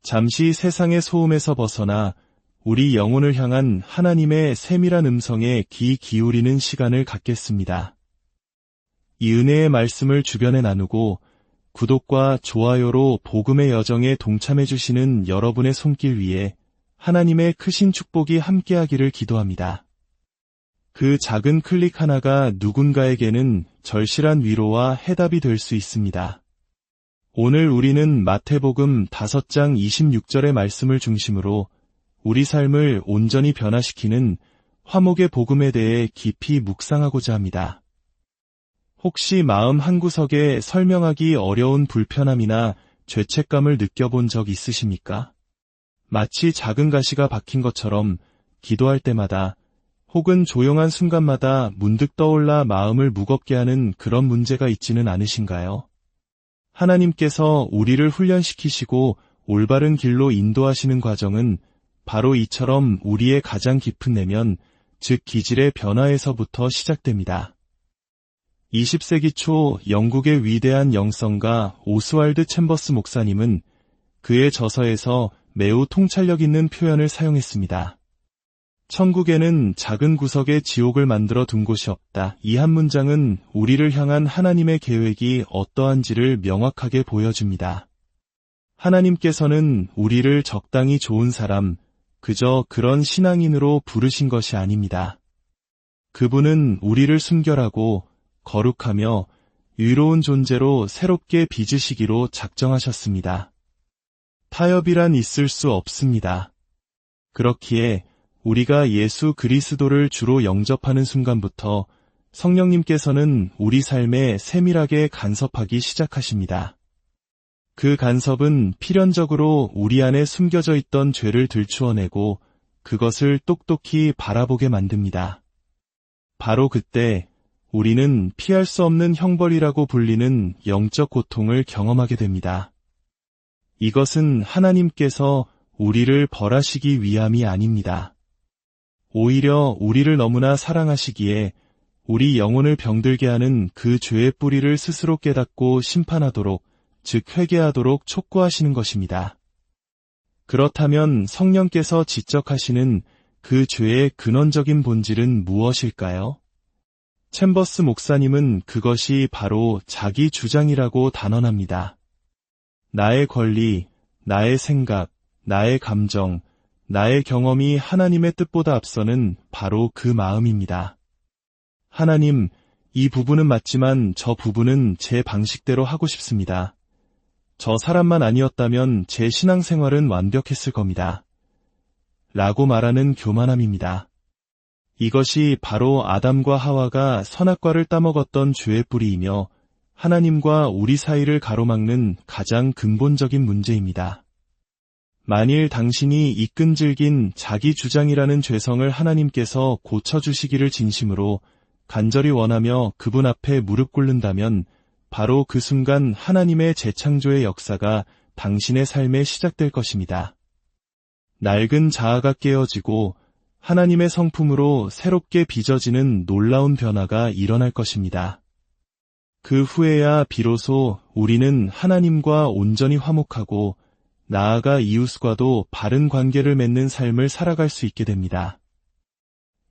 잠시 세상의 소음에서 벗어나 우리 영혼을 향한 하나님의 세밀한 음성에 귀 기울이는 시간을 갖겠습니다. 이 은혜의 말씀을 주변에 나누고 구독과 좋아요로 복음의 여정에 동참해 주시는 여러분의 손길 위에 하나님의 크신 축복이 함께하기를 기도합니다. 그 작은 클릭 하나가 누군가에게는 절실한 위로와 해답이 될 수 있습니다. 오늘 우리는 마태복음 5장 26절의 말씀을 중심으로 우리 삶을 온전히 변화시키는 화목의 복음에 대해 깊이 묵상하고자 합니다. 혹시 마음 한구석에 설명하기 어려운 불편함이나 죄책감을 느껴본 적 있으십니까? 마치 작은 가시가 박힌 것처럼 기도할 때마다 혹은 조용한 순간마다 문득 떠올라 마음을 무겁게 하는 그런 문제가 있지는 않으신가요? 하나님께서 우리를 훈련시키시고 올바른 길로 인도하시는 과정은 바로 이처럼 우리의 가장 깊은 내면, 즉 기질의 변화에서부터 시작됩니다. 20세기 초 영국의 위대한 영성가 오스왈드 챔버스 목사님은 그의 저서에서 매우 통찰력 있는 표현을 사용했습니다. 천국에는 작은 구석에 지옥을 만들어 둔 곳이 없다. 이 한 문장은 우리를 향한 하나님의 계획이 어떠한지를 명확하게 보여줍니다. 하나님께서는 우리를 적당히 좋은 사람, 그저 그런 신앙인으로 부르신 것이 아닙니다. 그분은 우리를 순결하고 거룩하며 의로운 존재로 새롭게 빚으시기로 작정하셨습니다. 타협이란 있을 수 없습니다. 그렇기에 우리가 예수 그리스도를 주로 영접하는 순간부터 성령님께서는 우리 삶에 세밀하게 간섭하기 시작하십니다. 그 간섭은 필연적으로 우리 안에 숨겨져 있던 죄를 들추어내고 그것을 똑똑히 바라보게 만듭니다. 바로 그때 우리는 피할 수 없는 형벌이라고 불리는 영적 고통을 경험하게 됩니다. 이것은 하나님께서 우리를 벌하시기 위함이 아닙니다. 오히려 우리를 너무나 사랑하시기에 우리 영혼을 병들게 하는 그 죄의 뿌리를 스스로 깨닫고 심판하도록, 즉 회개하도록 촉구하시는 것입니다. 그렇다면 성령께서 지적하시는 그 죄의 근원적인 본질은 무엇일까요? 챔버스 목사님은 그것이 바로 자기 주장이라고 단언합니다. 나의 권리, 나의 생각, 나의 감정, 나의 경험이 하나님의 뜻보다 앞서는 바로 그 마음입니다. 하나님, 이 부분은 맞지만 저 부분은 제 방식대로 하고 싶습니다. 저 사람만 아니었다면 제 신앙생활은 완벽했을 겁니다. 라고 말하는 교만함입니다. 이것이 바로 아담과 하와가 선악과를 따먹었던 죄의 뿌리이며 하나님과 우리 사이를 가로막는 가장 근본적인 문제입니다. 만일 당신이 이 끈질긴 자기 주장이라는 죄성을 하나님께서 고쳐주시기를 진심으로 간절히 원하며 그분 앞에 무릎 꿇는다면 바로 그 순간 하나님의 재창조의 역사가 당신의 삶에 시작될 것입니다. 낡은 자아가 깨어지고 하나님의 성품으로 새롭게 빚어지는 놀라운 변화가 일어날 것입니다. 그 후에야 비로소 우리는 하나님과 온전히 화목하고 나아가 이웃과도 바른 관계를 맺는 삶을 살아갈 수 있게 됩니다.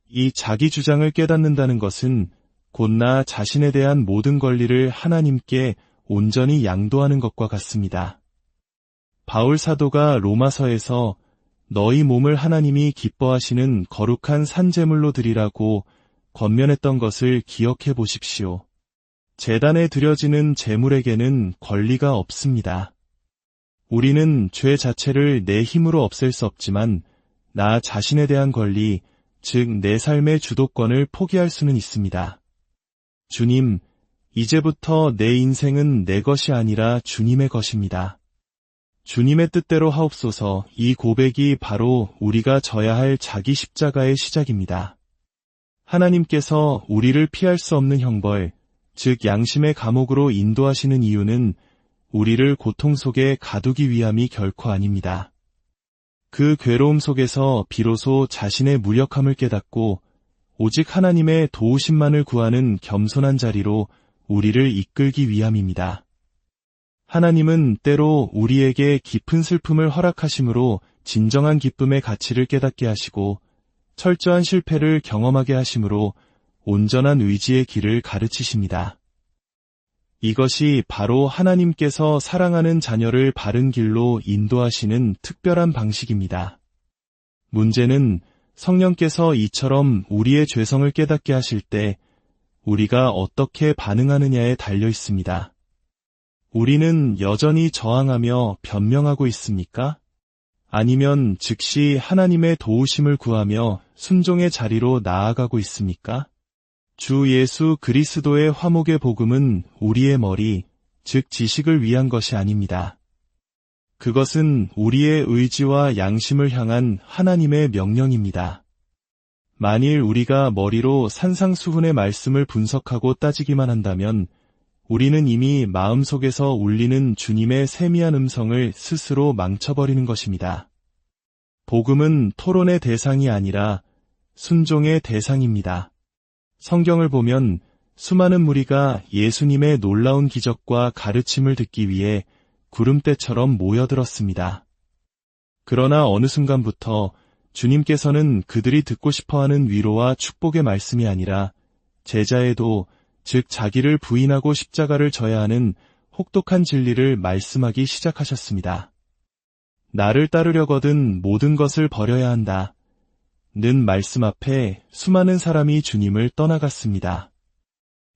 이 자기 주장을 깨닫는다는 것은 곧 나 자신에 대한 모든 권리를 하나님께 온전히 양도하는 것과 같습니다. 바울 사도가 로마서에서 너희 몸을 하나님이 기뻐하시는 거룩한 산제물로 드리라고 권면했던 것을 기억해 보십시오. 제단에 드려지는 제물에게는 권리가 없습니다. 우리는 죄 자체를 내 힘으로 없앨 수 없지만 나 자신에 대한 권리, 즉 내 삶의 주도권을 포기할 수는 있습니다. 주님, 이제부터 내 인생은 내 것이 아니라 주님의 것입니다. 주님의 뜻대로 하옵소서. 이 고백이 바로 우리가 져야 할 자기 십자가의 시작입니다. 하나님께서 우리를 피할 수 없는 형벌, 즉 양심의 감옥으로 인도하시는 이유는 우리를 고통 속에 가두기 위함이 결코 아닙니다. 그 괴로움 속에서 비로소 자신의 무력함을 깨닫고 오직 하나님의 도우심만을 구하는 겸손한 자리로 우리를 이끌기 위함입니다. 하나님은 때로 우리에게 깊은 슬픔을 허락하심으로 진정한 기쁨의 가치를 깨닫게 하시고 철저한 실패를 경험하게 하심으로 온전한 의지의 길을 가르치십니다. 이것이 바로 하나님께서 사랑하는 자녀를 바른 길로 인도하시는 특별한 방식입니다. 문제는 성령께서 이처럼 우리의 죄성을 깨닫게 하실 때 우리가 어떻게 반응하느냐에 달려 있습니다. 우리는 여전히 저항하며 변명하고 있습니까? 아니면 즉시 하나님의 도우심을 구하며 순종의 자리로 나아가고 있습니까? 주 예수 그리스도의 화목의 복음은 우리의 머리, 즉 지식을 위한 것이 아닙니다. 그것은 우리의 의지와 양심을 향한 하나님의 명령입니다. 만일 우리가 머리로 산상수훈의 말씀을 분석하고 따지기만 한다면 우리는 이미 마음속에서 울리는 주님의 세미한 음성을 스스로 망쳐버리는 것입니다. 복음은 토론의 대상이 아니라 순종의 대상입니다. 성경을 보면 수많은 무리가 예수님의 놀라운 기적과 가르침을 듣기 위해 구름대처럼 모여들었습니다. 그러나 어느 순간부터 주님께서는 그들이 듣고 싶어하는 위로와 축복의 말씀이 아니라 제자애도, 즉 자기를 부인하고 십자가를 져야 하는 혹독한 진리를 말씀하기 시작하셨습니다. 나를 따르려거든 모든 것을 버려야 한다. 는 말씀 앞에 수많은 사람이 주님을 떠나갔습니다.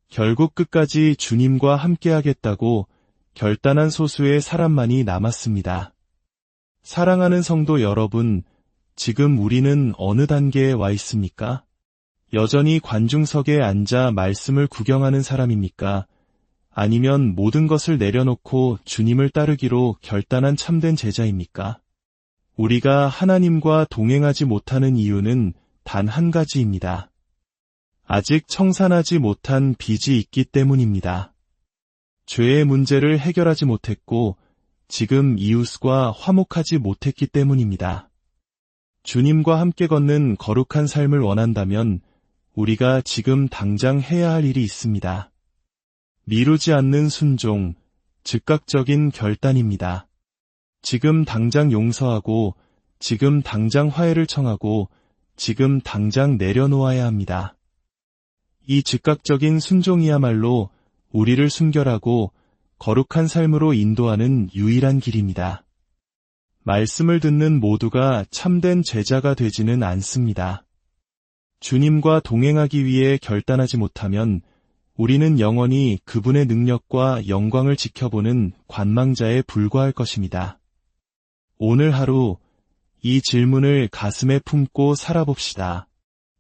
결국 끝까지 주님과 함께하겠다고 결단한 소수의 사람만이 남았습니다. 사랑하는 성도 여러분, 지금 우리는 어느 단계에 와 있습니까? 여전히 관중석에 앉아 말씀을 구경하는 사람입니까? 아니면 모든 것을 내려놓고 주님을 따르기로 결단한 참된 제자입니까? 우리가 하나님과 동행하지 못하는 이유는 단 한 가지입니다. 아직 청산하지 못한 빚이 있기 때문입니다. 죄의 문제를 해결하지 못했고 지금 이웃과 화목하지 못했기 때문입니다. 주님과 함께 걷는 거룩한 삶을 원한다면 우리가 지금 당장 해야 할 일이 있습니다. 미루지 않는 순종, 즉각적인 결단입니다. 지금 당장 용서하고, 지금 당장 화해를 청하고, 지금 당장 내려놓아야 합니다. 이 즉각적인 순종이야말로 우리를 순결하고 거룩한 삶으로 인도하는 유일한 길입니다. 말씀을 듣는 모두가 참된 제자가 되지는 않습니다. 주님과 동행하기 위해 결단하지 못하면 우리는 영원히 그분의 능력과 영광을 지켜보는 관망자에 불과할 것입니다. 오늘 하루 이 질문을 가슴에 품고 살아봅시다.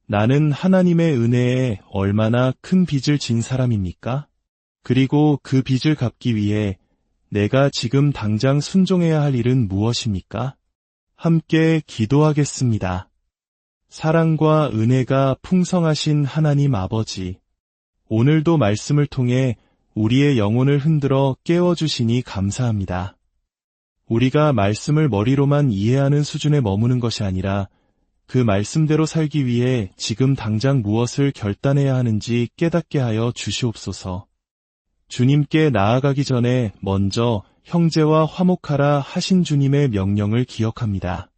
나는 하나님의 은혜에 얼마나 큰 빚을 진 사람입니까? 그리고 그 빚을 갚기 위해 내가 지금 당장 순종해야 할 일은 무엇입니까? 함께 기도하겠습니다. 사랑과 은혜가 풍성하신 하나님 아버지, 오늘도 말씀을 통해 우리의 영혼을 흔들어 깨워주시니 감사합니다. 우리가 말씀을 머리로만 이해하는 수준에 머무는 것이 아니라 그 말씀대로 살기 위해 지금 당장 무엇을 결단해야 하는지 깨닫게 하여 주시옵소서. 주님께 나아가기 전에 먼저 형제와 화목하라 하신 주님의 명령을 기억합니다.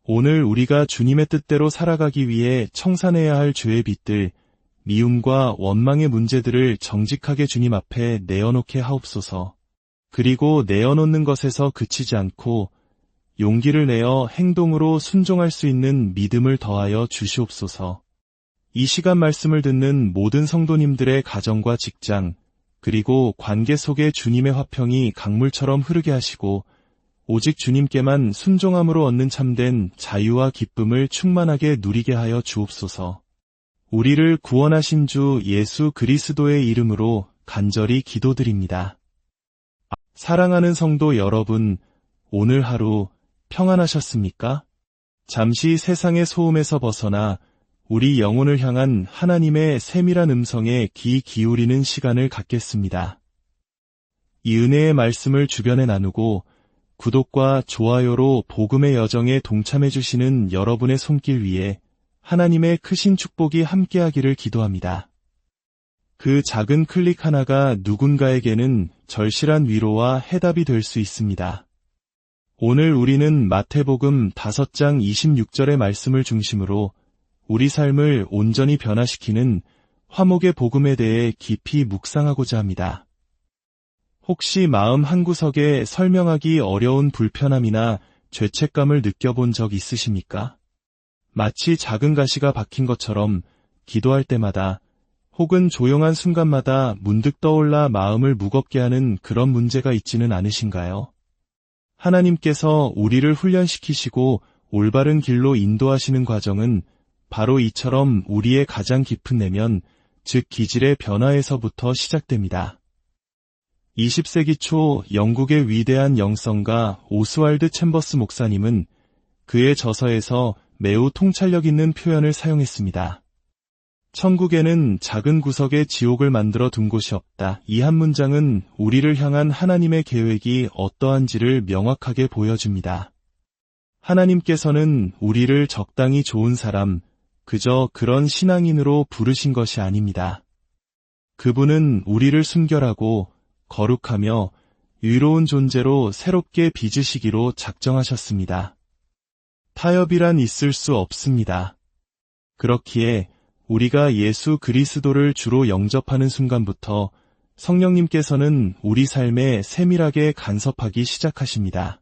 오늘 우리가 주님의 뜻대로 살아가기 위해 청산해야 할 죄의 빚들, 미움과 원망의 문제들을 정직하게 주님 앞에 내어놓게 하옵소서. 그리고 내어놓는 것에서 그치지 않고 용기를 내어 행동으로 순종할 수 있는 믿음을 더하여 주시옵소서. 이 시간 말씀을 듣는 모든 성도님들의 가정과 직장, 그리고 관계 속에 주님의 화평이 강물처럼 흐르게 하시고 오직 주님께만 순종함으로 얻는 참된 자유와 기쁨을 충만하게 누리게 하여 주옵소서. 우리를 구원하신 주 예수 그리스도의 이름으로 간절히 기도드립니다. 사랑하는 성도 여러분, 오늘 하루 평안하셨습니까? 잠시 세상의 소음에서 벗어나 우리 영혼을 향한 하나님의 세밀한 음성에 귀 기울이는 시간을 갖겠습니다. 이 은혜의 말씀을 주변에 나누고 구독과 좋아요로 복음의 여정에 동참해 주시는 여러분의 손길 위에 하나님의 크신 축복이 함께하기를 기도합니다. 그 작은 클릭 하나가 누군가에게는 절실한 위로와 해답이 될 수 있습니다. 오늘 우리는 마태복음 5장 26절의 말씀을 중심으로 우리 삶을 온전히 변화시키는 화목의 복음에 대해 깊이 묵상하고자 합니다. 혹시 마음 한구석에 설명하기 어려운 불편함이나 죄책감을 느껴본 적 있으십니까? 마치 작은 가시가 박힌 것처럼 기도할 때마다 혹은 조용한 순간마다 문득 떠올라 마음을 무겁게 하는 그런 문제가 있지는 않으신가요? 하나님께서 우리를 훈련시키시고 올바른 길로 인도하시는 과정은 바로 이처럼 우리의 가장 깊은 내면, 즉 기질의 변화에서부터 시작됩니다. 20세기 초 영국의 위대한 영성가 오스왈드 챔버스 목사님은 그의 저서에서 매우 통찰력 있는 표현을 사용했습니다. 천국에는 작은 구석에 지옥을 만들어 둔 곳이 없다. 이 한 문장은 우리를 향한 하나님의 계획이 어떠한지를 명확하게 보여줍니다. 하나님께서는 우리를 적당히 좋은 사람, 그저 그런 신앙인으로 부르신 것이 아닙니다. 그분은 우리를 순결하고 거룩하며 의로운 존재로 새롭게 빚으시기로 작정하셨습니다. 타협이란 있을 수 없습니다. 그렇기에 우리가 예수 그리스도를 주로 영접하는 순간부터 성령님께서는 우리 삶에 세밀하게 간섭하기 시작하십니다.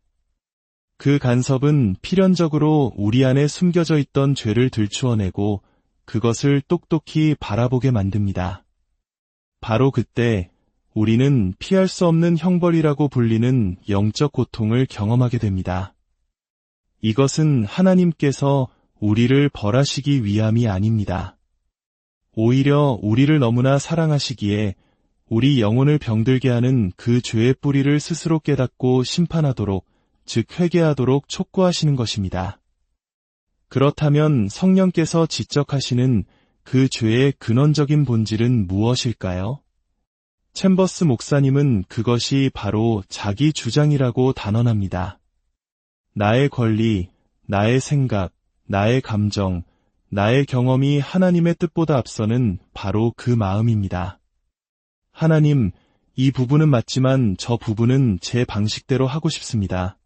그 간섭은 필연적으로 우리 안에 숨겨져 있던 죄를 들추어내고 그것을 똑똑히 바라보게 만듭니다. 바로 그때 우리는 피할 수 없는 형벌이라고 불리는 영적 고통을 경험하게 됩니다. 이것은 하나님께서 우리를 벌하시기 위함이 아닙니다. 오히려 우리를 너무나 사랑하시기에 우리 영혼을 병들게 하는 그 죄의 뿌리를 스스로 깨닫고 심판하도록, 즉 회개하도록 촉구하시는 것입니다. 그렇다면 성령께서 지적하시는 그 죄의 근원적인 본질은 무엇일까요? 챔버스 목사님은 그것이 바로 자기 주장이라고 단언합니다. 나의 권리, 나의 생각, 나의 감정, 나의 경험이 하나님의 뜻보다 앞서는 바로 그 마음입니다. 하나님, 이 부분은 맞지만 저 부분은 제 방식대로 하고 싶습니다.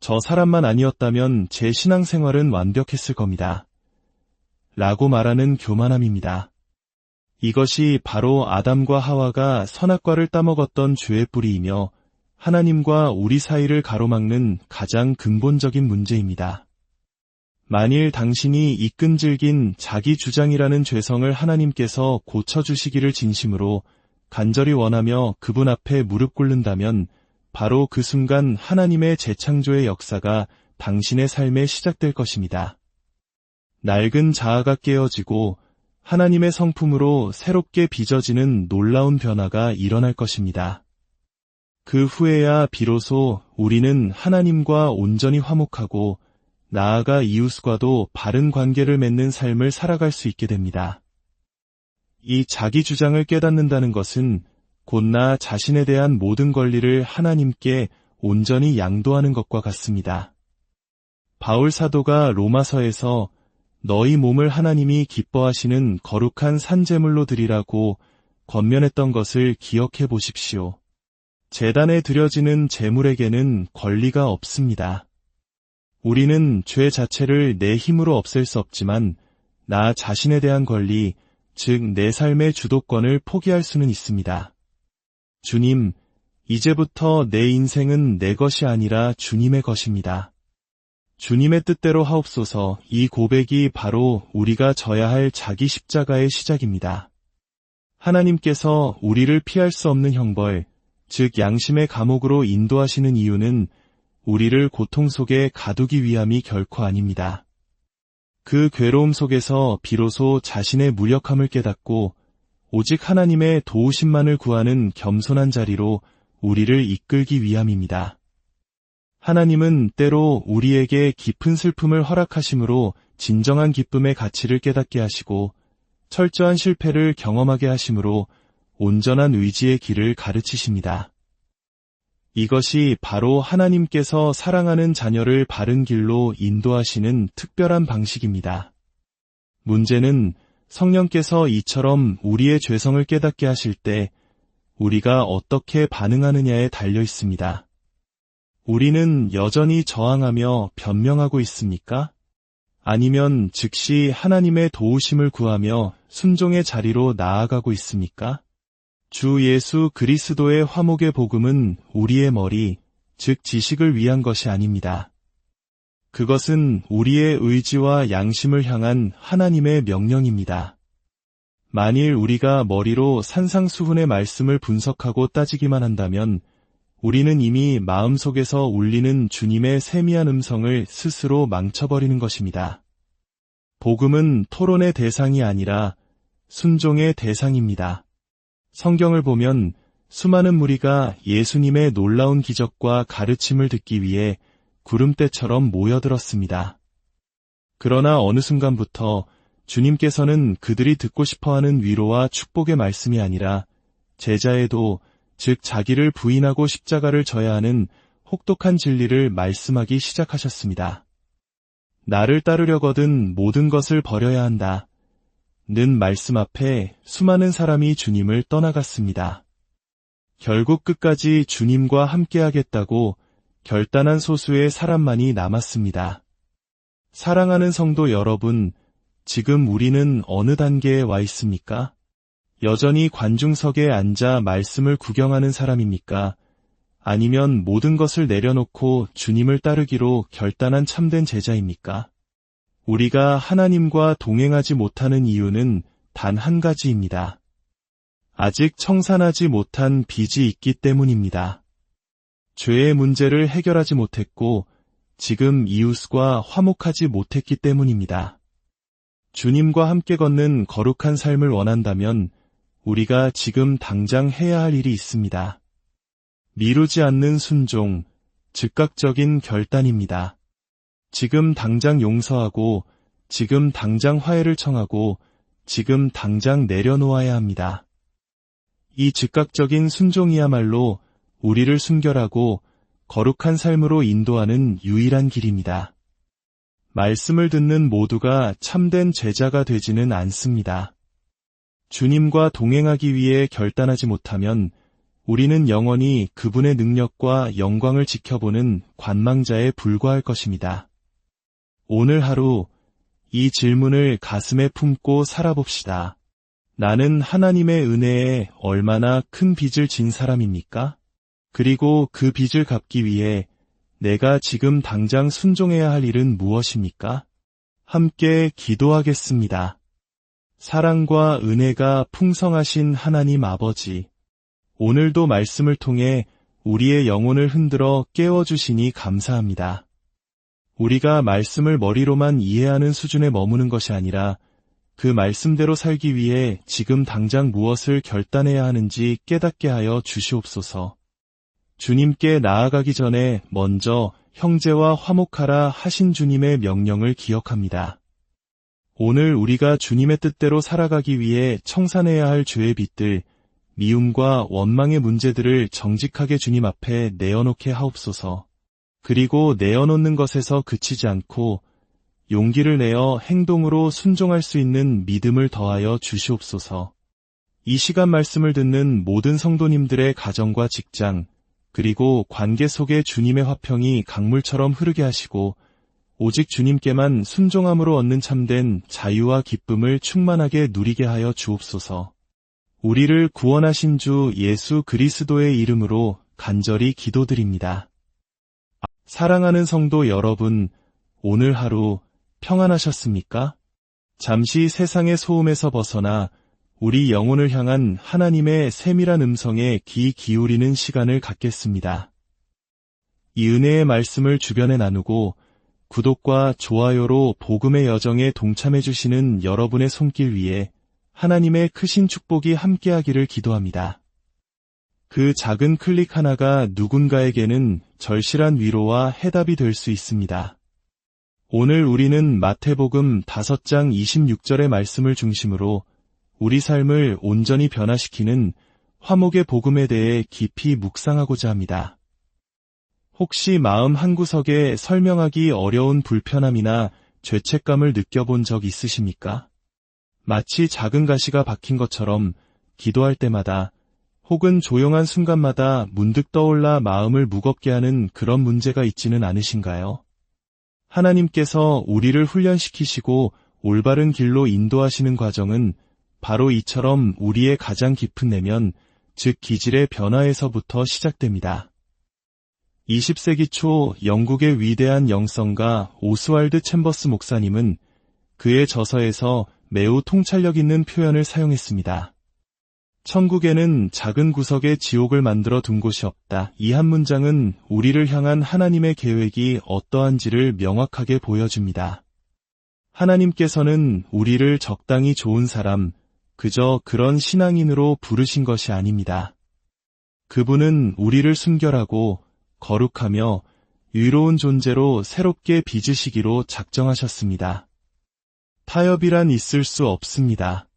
저 사람만 아니었다면 제 신앙생활은 완벽했을 겁니다. 라고 말하는 교만함입니다. 이것이 바로 아담과 하와가 선악과를 따먹었던 죄의 뿌리이며 하나님과 우리 사이를 가로막는 가장 근본적인 문제입니다. 만일 당신이 이 끈질긴 자기 주장이라는 죄성을 하나님께서 고쳐주시기를 진심으로 간절히 원하며 그분 앞에 무릎 꿇는다면 바로 그 순간 하나님의 재창조의 역사가 당신의 삶에 시작될 것입니다. 낡은 자아가 깨어지고 하나님의 성품으로 새롭게 빚어지는 놀라운 변화가 일어날 것입니다. 그 후에야 비로소 우리는 하나님과 온전히 화목하고 나아가 이웃과도 바른 관계를 맺는 삶을 살아갈 수 있게 됩니다. 이 자기 주장을 깨닫는다는 것은 곧 나 자신에 대한 모든 권리를 하나님께 온전히 양도하는 것과 같습니다. 바울 사도가 로마서에서 너희 몸을 하나님이 기뻐하시는 거룩한 산제물로 드리라고 권면했던 것을 기억해 보십시오. 제단에 드려지는 제물에게는 권리가 없습니다. 우리는 죄 자체를 내 힘으로 없앨 수 없지만 나 자신에 대한 권리, 즉 내 삶의 주도권을 포기할 수는 있습니다. 주님, 이제부터 내 인생은 내 것이 아니라 주님의 것입니다. 주님의 뜻대로 하옵소서. 이 고백이 바로 우리가 져야 할 자기 십자가의 시작입니다. 하나님께서 우리를 피할 수 없는 형벌, 즉 양심의 감옥으로 인도하시는 이유는 우리를 고통 속에 가두기 위함이 결코 아닙니다. 그 괴로움 속에서 비로소 자신의 무력함을 깨닫고 오직 하나님의 도우심만을 구하는 겸손한 자리로 우리를 이끌기 위함입니다. 하나님은 때로 우리에게 깊은 슬픔을 허락하심으로 진정한 기쁨의 가치를 깨닫게 하시고 철저한 실패를 경험하게 하심으로 온전한 의지의 길을 가르치십니다. 이것이 바로 하나님께서 사랑하는 자녀를 바른 길로 인도하시는 특별한 방식입니다. 문제는 성령께서 이처럼 우리의 죄성을 깨닫게 하실 때 우리가 어떻게 반응하느냐에 달려 있습니다. 우리는 여전히 저항하며 변명하고 있습니까? 아니면 즉시 하나님의 도우심을 구하며 순종의 자리로 나아가고 있습니까? 주 예수 그리스도의 화목의 복음은 우리의 머리, 즉 지식을 위한 것이 아닙니다. 그것은 우리의 의지와 양심을 향한 하나님의 명령입니다. 만일 우리가 머리로 산상수훈의 말씀을 분석하고 따지기만 한다면 우리는 이미 마음속에서 울리는 주님의 세미한 음성을 스스로 망쳐버리는 것입니다. 복음은 토론의 대상이 아니라 순종의 대상입니다. 성경을 보면 수많은 무리가 예수님의 놀라운 기적과 가르침을 듣기 위해 구름대처럼 모여들었습니다. 그러나 어느 순간부터 주님께서는 그들이 듣고 싶어하는 위로와 축복의 말씀이 아니라 제자의 도, 즉 자기를 부인하고 십자가를 져야 하는 혹독한 진리를 말씀하기 시작하셨습니다. 나를 따르려거든 모든 것을 버려야 한다. 말씀 앞에 수많은 사람이 주님을 떠나갔습니다. 결국 끝까지 주님과 함께하겠다고 결단한 소수의 사람만이 남았습니다. 사랑하는 성도 여러분, 지금 우리는 어느 단계에 와 있습니까? 여전히 관중석에 앉아 말씀을 구경하는 사람입니까? 아니면 모든 것을 내려놓고 주님을 따르기로 결단한 참된 제자입니까? 우리가 하나님과 동행하지 못하는 이유는 단 한 가지입니다. 아직 청산하지 못한 빚이 있기 때문입니다. 죄의 문제를 해결하지 못했고 지금 이웃과 화목하지 못했기 때문입니다. 주님과 함께 걷는 거룩한 삶을 원한다면 우리가 지금 당장 해야 할 일이 있습니다. 미루지 않는 순종, 즉각적인 결단입니다. 지금 당장 용서하고, 지금 당장 화해를 청하고, 지금 당장 내려놓아야 합니다. 이 즉각적인 순종이야말로 우리를 순결하고 거룩한 삶으로 인도하는 유일한 길입니다. 말씀을 듣는 모두가 참된 제자가 되지는 않습니다. 주님과 동행하기 위해 결단하지 못하면 우리는 영원히 그분의 능력과 영광을 지켜보는 관망자에 불과할 것입니다. 오늘 하루 이 질문을 가슴에 품고 살아봅시다. 나는 하나님의 은혜에 얼마나 큰 빚을 진 사람입니까? 그리고 그 빚을 갚기 위해 내가 지금 당장 순종해야 할 일은 무엇입니까? 함께 기도하겠습니다. 사랑과 은혜가 풍성하신 하나님 아버지, 오늘도 말씀을 통해 우리의 영혼을 흔들어 깨워주시니 감사합니다. 우리가 말씀을 머리로만 이해하는 수준에 머무는 것이 아니라 그 말씀대로 살기 위해 지금 당장 무엇을 결단해야 하는지 깨닫게 하여 주시옵소서. 주님께 나아가기 전에 먼저 형제와 화목하라 하신 주님의 명령을 기억합니다. 오늘 우리가 주님의 뜻대로 살아가기 위해 청산해야 할 죄의 빚들, 미움과 원망의 문제들을 정직하게 주님 앞에 내어놓게 하옵소서. 그리고 내어놓는 것에서 그치지 않고 용기를 내어 행동으로 순종할 수 있는 믿음을 더하여 주시옵소서. 이 시간 말씀을 듣는 모든 성도님들의 가정과 직장, 그리고 관계 속에 주님의 화평이 강물처럼 흐르게 하시고 오직 주님께만 순종함으로 얻는 참된 자유와 기쁨을 충만하게 누리게 하여 주옵소서. 우리를 구원하신 주 예수 그리스도의 이름으로 간절히 기도드립니다. 사랑하는 성도 여러분, 오늘 하루 평안하셨습니까? 잠시 세상의 소음에서 벗어나 우리 영혼을 향한 하나님의 세밀한 음성에 귀 기울이는 시간을 갖겠습니다. 이 은혜의 말씀을 주변에 나누고 구독과 좋아요로 복음의 여정에 동참해 주시는 여러분의 손길 위에 하나님의 크신 축복이 함께하기를 기도합니다. 그 작은 클릭 하나가 누군가에게는 절실한 위로와 해답이 될 수 있습니다. 오늘 우리는 마태복음 5장 26절의 말씀을 중심으로 우리 삶을 온전히 변화시키는 화목의 복음에 대해 깊이 묵상하고자 합니다. 혹시 마음 한구석에 설명하기 어려운 불편함이나 죄책감을 느껴본 적 있으십니까? 마치 작은 가시가 박힌 것처럼 기도할 때마다 혹은 조용한 순간마다 문득 떠올라 마음을 무겁게 하는 그런 문제가 있지는 않으신가요? 하나님께서 우리를 훈련시키시고 올바른 길로 인도하시는 과정은 바로 이처럼 우리의 가장 깊은 내면, 즉 기질의 변화에서부터 시작됩니다. 20세기 초 영국의 위대한 영성가 오스왈드 챔버스 목사님은 그의 저서에서 매우 통찰력 있는 표현을 사용했습니다. 천국에는 작은 구석에 지옥을 만들어 둔 곳이 없다. 이 한 문장은 우리를 향한 하나님의 계획이 어떠한지를 명확하게 보여줍니다. 하나님께서는 우리를 적당히 좋은 사람, 그저 그런 신앙인으로 부르신 것이 아닙니다. 그분은 우리를 순결하고 거룩하며 의로운 존재로 새롭게 빚으시기로 작정하셨습니다. 타협이란 있을 수 없습니다.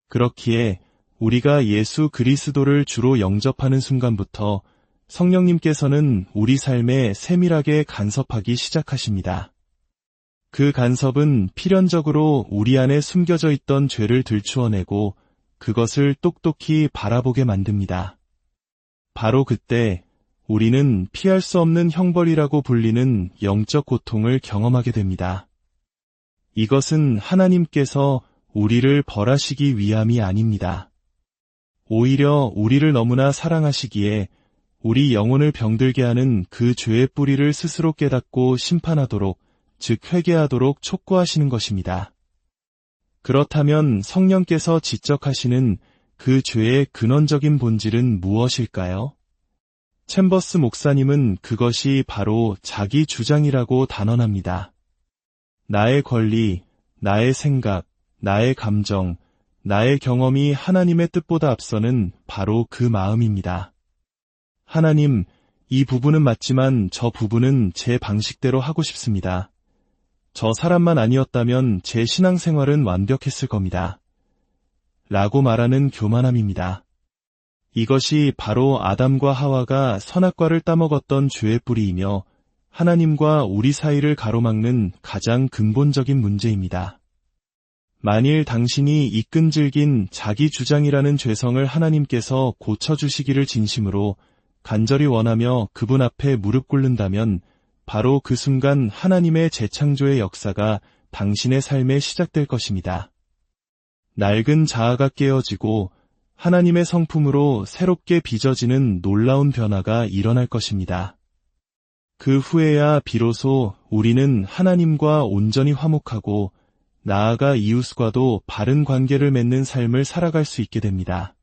그렇기에 우리가 예수 그리스도를 주로 영접하는 순간부터 성령님께서는 우리 삶에 세밀하게 간섭하기 시작하십니다. 그 간섭은 필연적으로 우리 안에 숨겨져 있던 죄를 들추어내고 그것을 똑똑히 바라보게 만듭니다. 바로 그때 우리는 피할 수 없는 형벌이라고 불리는 영적 고통을 경험하게 됩니다. 이것은 하나님께서 우리를 벌하시기 위함이 아닙니다. 오히려 우리를 너무나 사랑하시기에 우리 영혼을 병들게 하는 그 죄의 뿌리를 스스로 깨닫고 심판하도록, 즉 회개하도록 촉구하시는 것입니다. 그렇다면 성령께서 지적하시는 그 죄의 근원적인 본질은 무엇일까요? 챔버스 목사님은 그것이 바로 자기 주장이라고 단언합니다. 나의 권리, 나의 생각, 나의 감정, 나의 경험이 하나님의 뜻보다 앞서는 바로 그 마음입니다. 하나님, 이 부분은 맞지만 저 부분은 제 방식대로 하고 싶습니다. 저 사람만 아니었다면 제 신앙생활은 완벽했을 겁니다. 라고 말하는 교만함입니다. 이것이 바로 아담과 하와가 선악과를 따먹었던 죄의 뿌리이며 하나님과 우리 사이를 가로막는 가장 근본적인 문제입니다. 만일 당신이 이 끈질긴 자기 주장이라는 죄성을 하나님께서 고쳐주시기를 진심으로 간절히 원하며 그분 앞에 무릎 꿇는다면 바로 그 순간 하나님의 재창조의 역사가 당신의 삶에 시작될 것입니다. 낡은 자아가 깨어지고 하나님의 성품으로 새롭게 빚어지는 놀라운 변화가 일어날 것입니다. 그 후에야 비로소 우리는 하나님과 온전히 화목하고 나아가 이웃과도 바른 관계를 맺는 삶을 살아갈 수 있게 됩니다.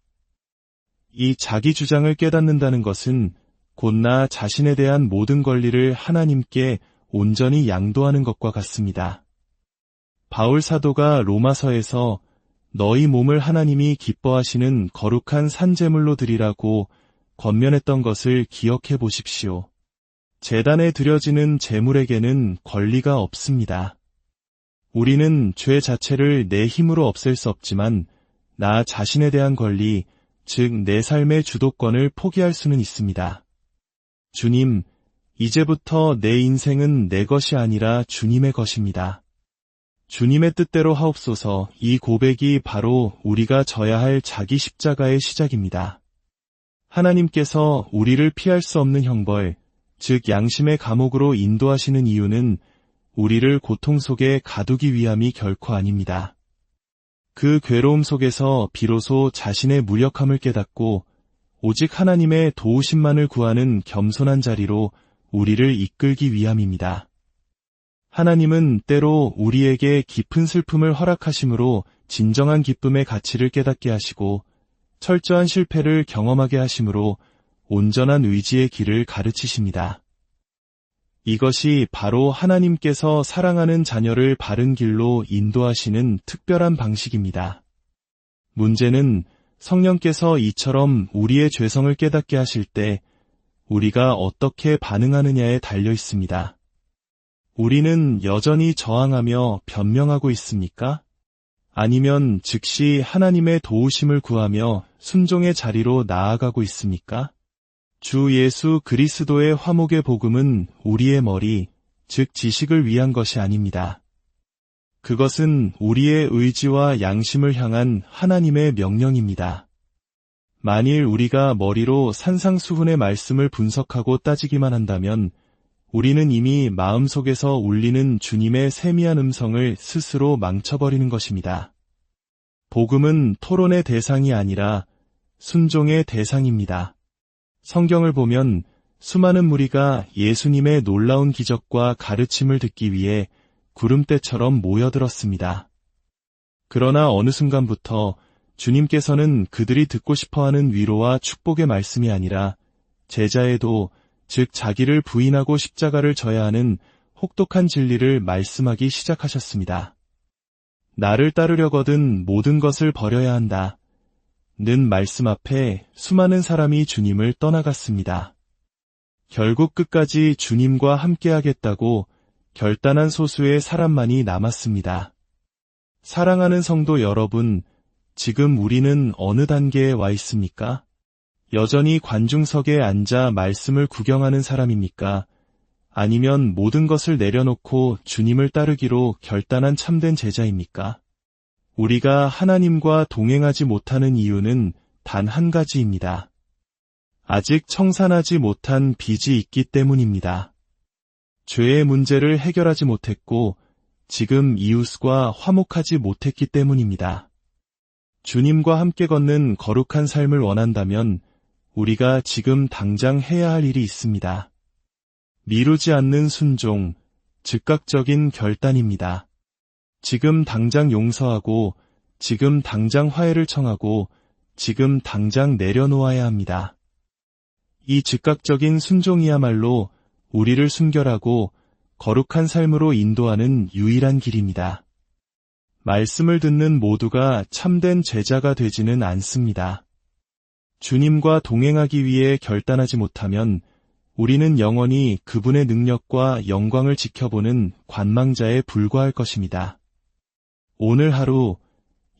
이 자기 주장을 깨닫는다는 것은 곧 나 자신에 대한 모든 권리를 하나님께 온전히 양도하는 것과 같습니다. 바울 사도가 로마서에서 너희 몸을 하나님이 기뻐하시는 거룩한 산제물로 드리라고 권면했던 것을 기억해 보십시오. 제단에 드려지는 제물에게는 권리가 없습니다. 우리는 죄 자체를 내 힘으로 없앨 수 없지만 나 자신에 대한 권리, 즉 내 삶의 주도권을 포기할 수는 있습니다. 주님, 이제부터 내 인생은 내 것이 아니라 주님의 것입니다. 주님의 뜻대로 하옵소서. 이 고백이 바로 우리가 져야 할 자기 십자가의 시작입니다. 하나님께서 우리를 피할 수 없는 형벌, 즉 양심의 감옥으로 인도하시는 이유는 우리를 고통 속에 가두기 위함이 결코 아닙니다. 그 괴로움 속에서 비로소 자신의 무력함을 깨닫고 오직 하나님의 도우심만을 구하는 겸손한 자리로 우리를 이끌기 위함입니다. 하나님은 때로 우리에게 깊은 슬픔을 허락하심으로 진정한 기쁨의 가치를 깨닫게 하시고 철저한 실패를 경험하게 하심으로 온전한 의지의 길을 가르치십니다. 이것이 바로 하나님께서 사랑하는 자녀를 바른 길로 인도하시는 특별한 방식입니다. 문제는 성령께서 이처럼 우리의 죄성을 깨닫게 하실 때 우리가 어떻게 반응하느냐에 달려 있습니다. 우리는 여전히 저항하며 변명하고 있습니까? 아니면 즉시 하나님의 도우심을 구하며 순종의 자리로 나아가고 있습니까? 주 예수 그리스도의 화목의 복음은 우리의 머리, 즉 지식을 위한 것이 아닙니다. 그것은 우리의 의지와 양심을 향한 하나님의 명령입니다. 만일 우리가 머리로 산상수훈의 말씀을 분석하고 따지기만 한다면 우리는 이미 마음속에서 울리는 주님의 세미한 음성을 스스로 망쳐버리는 것입니다. 복음은 토론의 대상이 아니라 순종의 대상입니다. 성경을 보면 수많은 무리가 예수님의 놀라운 기적과 가르침을 듣기 위해 구름대처럼 모여들었습니다. 그러나 어느 순간부터 주님께서는 그들이 듣고 싶어하는 위로와 축복의 말씀이 아니라 제자에도, 즉 자기를 부인하고 십자가를 져야 하는 혹독한 진리를 말씀하기 시작하셨습니다. 나를 따르려거든 모든 것을 버려야 한다. 는 말씀 앞에 수많은 사람이 주님을 떠나갔습니다. 결국 끝까지 주님과 함께하겠다고 결단한 소수의 사람만이 남았습니다. 사랑하는 성도 여러분, 지금 우리는 어느 단계에 와 있습니까? 여전히 관중석에 앉아 말씀을 구경하는 사람입니까? 아니면 모든 것을 내려놓고 주님을 따르기로 결단한 참된 제자입니까? 우리가 하나님과 동행하지 못하는 이유는 단 한 가지입니다. 아직 청산하지 못한 빚이 있기 때문입니다. 죄의 문제를 해결하지 못했고 지금 이웃과 화목하지 못했기 때문입니다. 주님과 함께 걷는 거룩한 삶을 원한다면 우리가 지금 당장 해야 할 일이 있습니다. 미루지 않는 순종, 즉각적인 결단입니다. 지금 당장 용서하고, 지금 당장 화해를 청하고, 지금 당장 내려놓아야 합니다. 이 즉각적인 순종이야말로 우리를 순결하고 거룩한 삶으로 인도하는 유일한 길입니다. 말씀을 듣는 모두가 참된 제자가 되지는 않습니다. 주님과 동행하기 위해 결단하지 못하면 우리는 영원히 그분의 능력과 영광을 지켜보는 관망자에 불과할 것입니다. 오늘 하루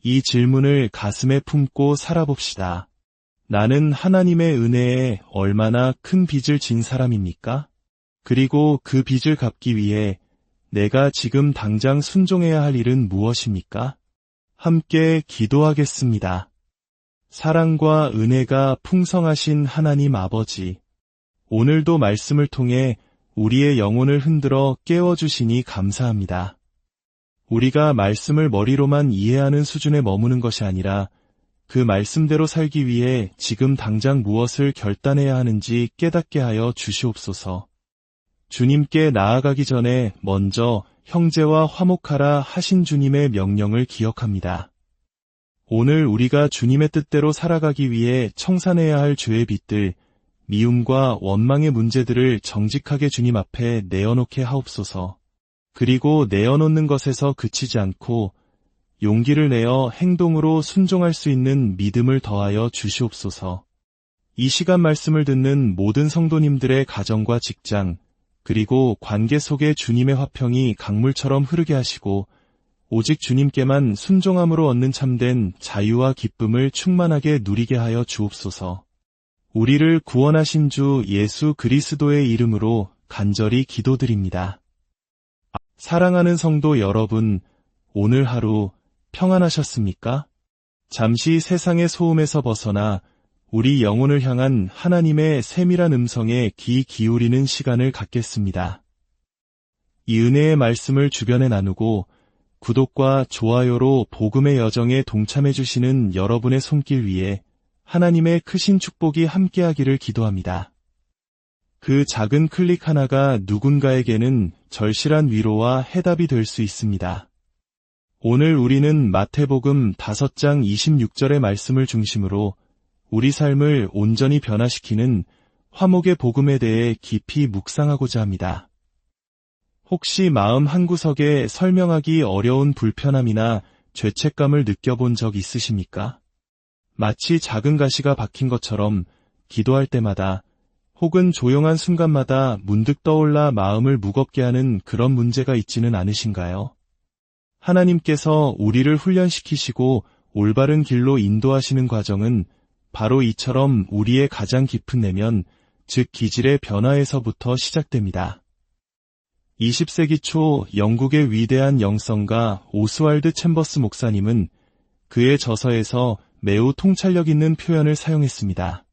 이 질문을 가슴에 품고 살아봅시다. 나는 하나님의 은혜에 얼마나 큰 빚을 진 사람입니까? 그리고 그 빚을 갚기 위해 내가 지금 당장 순종해야 할 일은 무엇입니까? 함께 기도하겠습니다. 사랑과 은혜가 풍성하신 하나님 아버지, 오늘도 말씀을 통해 우리의 영혼을 흔들어 깨워주시니 감사합니다. 우리가 말씀을 머리로만 이해하는 수준에 머무는 것이 아니라 그 말씀대로 살기 위해 지금 당장 무엇을 결단해야 하는지 깨닫게 하여 주시옵소서. 주님께 나아가기 전에 먼저 형제와 화목하라 하신 주님의 명령을 기억합니다. 오늘 우리가 주님의 뜻대로 살아가기 위해 청산해야 할 죄의 빚들, 미움과 원망의 문제들을 정직하게 주님 앞에 내어놓게 하옵소서. 그리고 내어놓는 것에서 그치지 않고 용기를 내어 행동으로 순종할 수 있는 믿음을 더하여 주시옵소서. 이 시간 말씀을 듣는 모든 성도님들의 가정과 직장, 그리고 관계 속에 주님의 화평이 강물처럼 흐르게 하시고 오직 주님께만 순종함으로 얻는 참된 자유와 기쁨을 충만하게 누리게 하여 주옵소서. 우리를 구원하신 주 예수 그리스도의 이름으로 간절히 기도드립니다. 사랑하는 성도 여러분, 오늘 하루 평안하셨습니까? 잠시 세상의 소음에서 벗어나 우리 영혼을 향한 하나님의 세밀한 음성에 귀 기울이는 시간을 갖겠습니다. 이 은혜의 말씀을 주변에 나누고 구독과 좋아요로 복음의 여정에 동참해 주시는 여러분의 손길 위에 하나님의 크신 축복이 함께하기를 기도합니다. 그 작은 클릭 하나가 누군가에게는 절실한 위로와 해답이 될 수 있습니다. 오늘 우리는 마태복음 5장 26절의 말씀을 중심으로 우리 삶을 온전히 변화시키는 화목의 복음에 대해 깊이 묵상하고자 합니다. 혹시 마음 한구석에 설명하기 어려운 불편함이나 죄책감을 느껴본 적 있으십니까? 마치 작은 가시가 박힌 것처럼 기도할 때마다 혹은 조용한 순간마다 문득 떠올라 마음을 무겁게 하는 그런 문제가 있지는 않으신가요? 하나님께서 우리를 훈련시키시고 올바른 길로 인도하시는 과정은 바로 이처럼 우리의 가장 깊은 내면, 즉 기질의 변화에서부터 시작됩니다. 20세기 초 영국의 위대한 영성가 오스왈드 챔버스 목사님은 그의 저서에서 매우 통찰력 있는 표현을 사용했습니다.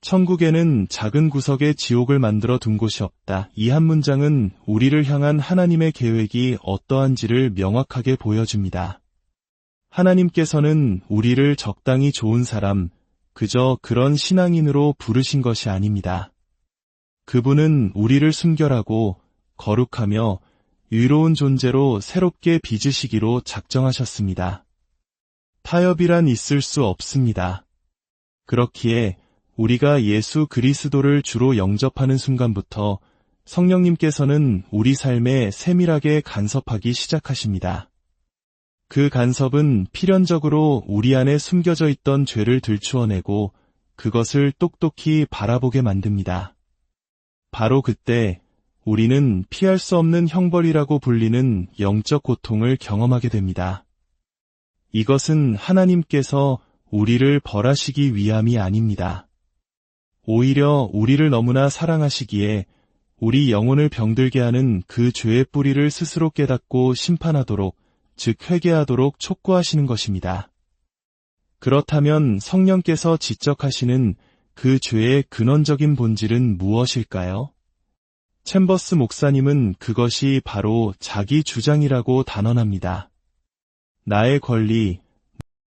천국에는 작은 구석에 지옥을 만들어 둔 곳이 없다. 이 한 문장은 우리를 향한 하나님의 계획이 어떠한지를 명확하게 보여줍니다. 하나님께서는 우리를 적당히 좋은 사람, 그저 그런 신앙인으로 부르신 것이 아닙니다. 그분은 우리를 순결하고 거룩하며 의로운 존재로 새롭게 빚으시기로 작정하셨습니다. 타협이란 있을 수 없습니다. 그렇기에 우리가 예수 그리스도를 주로 영접하는 순간부터 성령님께서는 우리 삶에 세밀하게 간섭하기 시작하십니다. 그 간섭은 필연적으로 우리 안에 숨겨져 있던 죄를 들추어내고 그것을 똑똑히 바라보게 만듭니다. 바로 그때 우리는 피할 수 없는 형벌이라고 불리는 영적 고통을 경험하게 됩니다. 이것은 하나님께서 우리를 벌하시기 위함이 아닙니다. 오히려 우리를 너무나 사랑하시기에 우리 영혼을 병들게 하는 그 죄의 뿌리를 스스로 깨닫고 심판하도록, 즉 회개하도록 촉구하시는 것입니다. 그렇다면 성령께서 지적하시는 그 죄의 근원적인 본질은 무엇일까요? 챔버스 목사님은 그것이 바로 자기 주장이라고 단언합니다. 나의 권리,